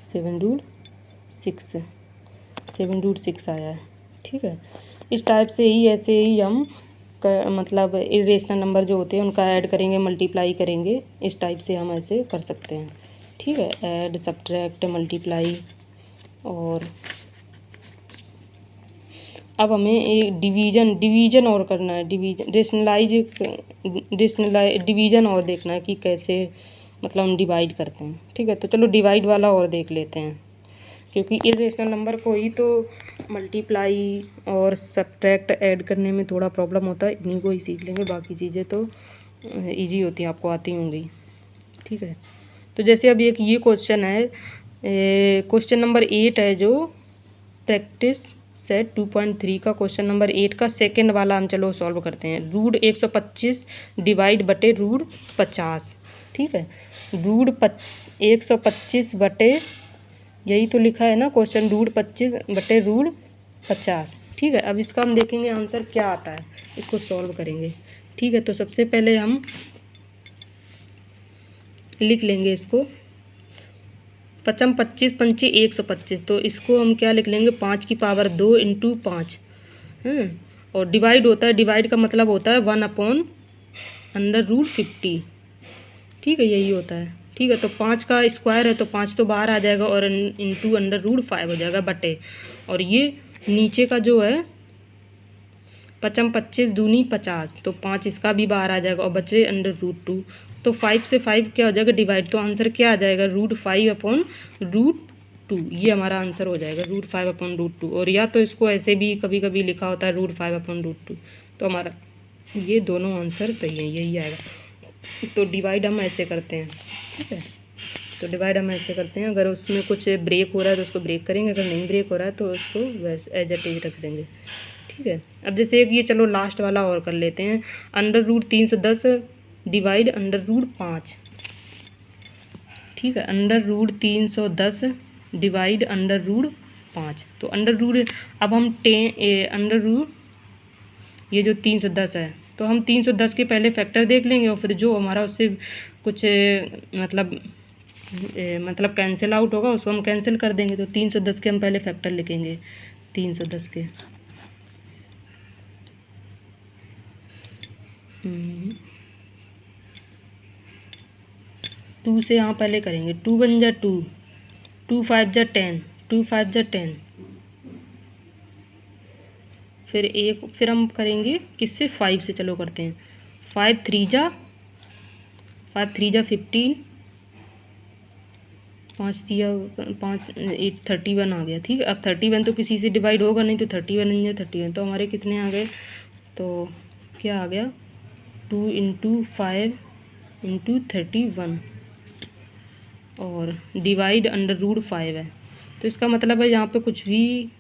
7√6 आया है, ठीक है। इस टाइप से ही ऐसे ही हम मतलब इरेशनल नंबर जो होते हैं उनका ऐड करेंगे, मल्टीप्लाई करेंगे, इस टाइप से हम ऐसे कर सकते हैं, ठीक है। ऐड सब्ट्रैक्ट मल्टीप्लाई, और अब हमें एक डिवीज़न और करना है, डिवीज़न और देखना है कि कैसे मतलब हम डिवाइड करते हैं, ठीक है। तो चलो डिवाइड वाला और देख लेते हैं, क्योंकि इरेशनल नंबर को ही तो मल्टीप्लाई और सब्ट्रैक्ट ऐड करने में थोड़ा प्रॉब्लम होता है, इन्हीं को ही सीख लेंगे, बाकी चीज़ें तो इजी होती हैं, आपको आती होंगी, ठीक है। तो जैसे अब एक ये क्वेश्चन है, क्वेश्चन नंबर 8 है जो प्रैक्टिस सेट 2.3 का क्वेश्चन नंबर 8 का सेकंड वाला हम चलो सॉल्व करते हैं। √125 डिवाइड बटे √50, ठीक है। √125 बटे, यही तो लिखा है ना क्वेश्चन, √25 बटे √50, ठीक है। अब इसका हम देखेंगे आंसर क्या आता है, इसको सॉल्व करेंगे, ठीक है। तो सबसे पहले हम लिख लेंगे इसको 55 25 पंचे 125, तो इसको हम क्या लिख लेंगे 5 की पावर 2 × 5, और डिवाइड होता है, डिवाइड का मतलब होता है 1/, √50, ठीक है, यही होता है। ठीक है, तो 5 का स्क्वायर है तो 5 तो बाहर आ जाएगा और इंटू √5 हो जाएगा बटे, और ये नीचे का जो है 5 25 दूनी 50, तो 5 इसका भी बाहर आ जाएगा और बचे √2। तो 5 से 5 क्या हो जाएगा डिवाइड, तो आंसर क्या आ जाएगा √5/√2, ये हमारा आंसर हो जाएगा √5/√2। और या तो इसको ऐसे भी कभी कभी लिखा होता है √5/√2, तो हमारा ये दोनों आंसर सही है, यही आएगा। तो डिवाइड हम ऐसे करते हैं, ठीक है, तो डिवाइड हम ऐसे करते हैं, अगर उसमें कुछ ब्रेक हो रहा है तो उसको ब्रेक करेंगे, अगर नहीं ब्रेक हो रहा है तो उसको वैसे एज इट इज रख देंगे, ठीक है। अब जैसे एक ये चलो लास्ट वाला और कर लेते हैं, √310 डिवाइड √5, ठीक है, √310 डिवाइड √5, तो अब हम ये जो 310 है तो हम 310 के पहले फैक्टर देख लेंगे और फिर जो हमारा उससे कुछ मतलब कैंसिल आउट होगा उसको हम कैंसिल कर देंगे। तो 310 के हम पहले फैक्टर लिखेंगे, 310 के 2 से यहाँ पहले करेंगे, 2 1 जा 2, 2 5 जा 10, 2 5 जा 10, फिर हम करेंगे किससे, 5 से, चलो करते हैं, 5 3 जा 15, 5 दिया 5 8 31 आ गया, ठीक है। अब 31 तो किसी से डिवाइड होगा नहीं, तो 31 नहीं है 31, तो हमारे कितने आ गए, तो क्या आ गया 2 × 5 × 31 और डिवाइड √5 है, तो इसका मतलब है यहाँ पे कुछ भी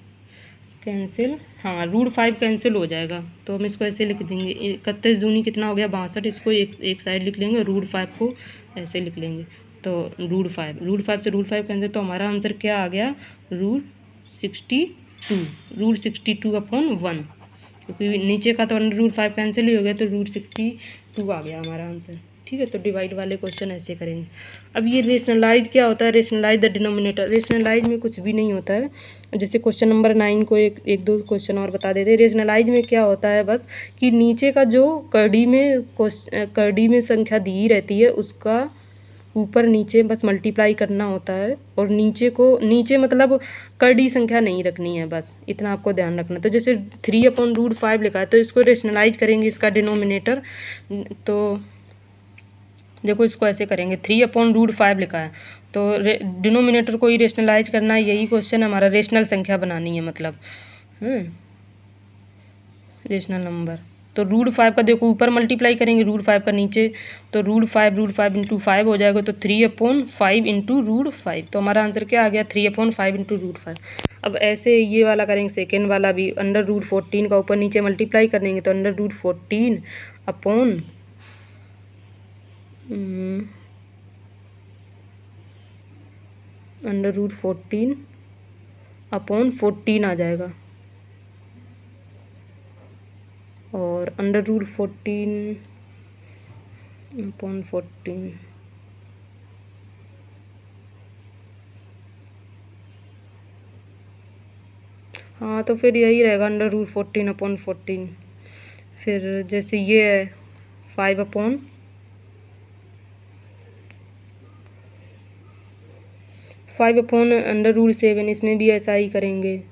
कैंसिल, हाँ √5 कैंसिल हो जाएगा, तो हम इसको ऐसे लिख देंगे, 31 दूनी कितना हो गया 62, इसको एक साइड लिख लेंगे, √5 को ऐसे लिख लेंगे, तो √5 से √5 कैंसिल, तो हमारा आंसर क्या आ गया √62/1, क्योंकि नीचे का तो √5 कैंसिल ही हो गया, तो √62 आ गया हमारा आंसर, ठीक है। तो डिवाइड वाले क्वेश्चन ऐसे करेंगे। अब ये रेशनलाइज क्या होता है, रेशनलाइज द डिनोमिनेटर, रेशनलाइज में कुछ भी नहीं होता है। जैसे क्वेश्चन नंबर 9 को एक दो क्वेश्चन और बता देते हैं। रेशनलाइज में क्या होता है बस कि नीचे का जो करड़ी में संख्या दी रहती है उसका ऊपर नीचे बस मल्टीप्लाई करना होता है, और नीचे मतलब करड़ी संख्या नहीं रखनी है, बस इतना आपको ध्यान रखना। तो जैसे 3/√5 लिखा है तो इसको रेशनलाइज करेंगे, इसका डिनोमिनेटर, तो देखो इसको ऐसे करेंगे, 3/√5 लिखा है तो डिनोमिनेटर को ही रेशनलाइज करना है, यही क्वेश्चन हमारा, रेशनल संख्या बनानी है मतलब रेशनल नंबर। तो √5 का देखो ऊपर मल्टीप्लाई करेंगे, √5 का नीचे, तो √5 × 5 हो जाएगा, तो 3/5 × √5, तो हमारा आंसर क्या आ गया 3/5 × √5। अब ऐसे ये वाला करेंगे, सेकेंड वाला भी, √14 का ऊपर नीचे मल्टीप्लाई करेंगे, तो √14 अपॉन √14/14 आ जाएगा, और √14/14, हाँ तो फिर यही रहेगा √14/14। फिर जैसे ये है 5/√7, इसमें भी ऐसा ही करेंगे,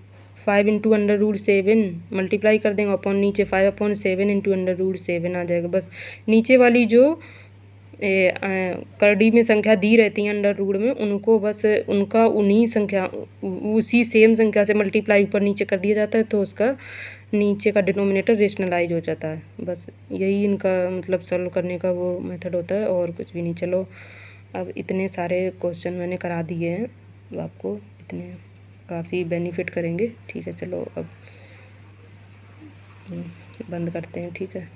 5 × √7 मल्टीप्लाई कर देंगे, अपॉन नीचे 5/7 × √7 आ जाएगा। बस नीचे वाली जो करड़ी में संख्या दी रहती है अंडर रूट में, उनको बस उनका उसी सेम संख्या से मल्टीप्लाई ऊपर नीचे कर दिया जाता है, तो उसका नीचे का डिनोमिनेटर रेशनलाइज हो जाता है। बस यही इनका मतलब सॉल्व करने का वो मेथड होता है, और कुछ भी नहीं। चलो अब इतने सारे क्वेश्चन मैंने करा दिए हैं, अब आपको इतने काफ़ी बेनिफिट करेंगे, ठीक है। चलो अब बंद करते हैं, ठीक है।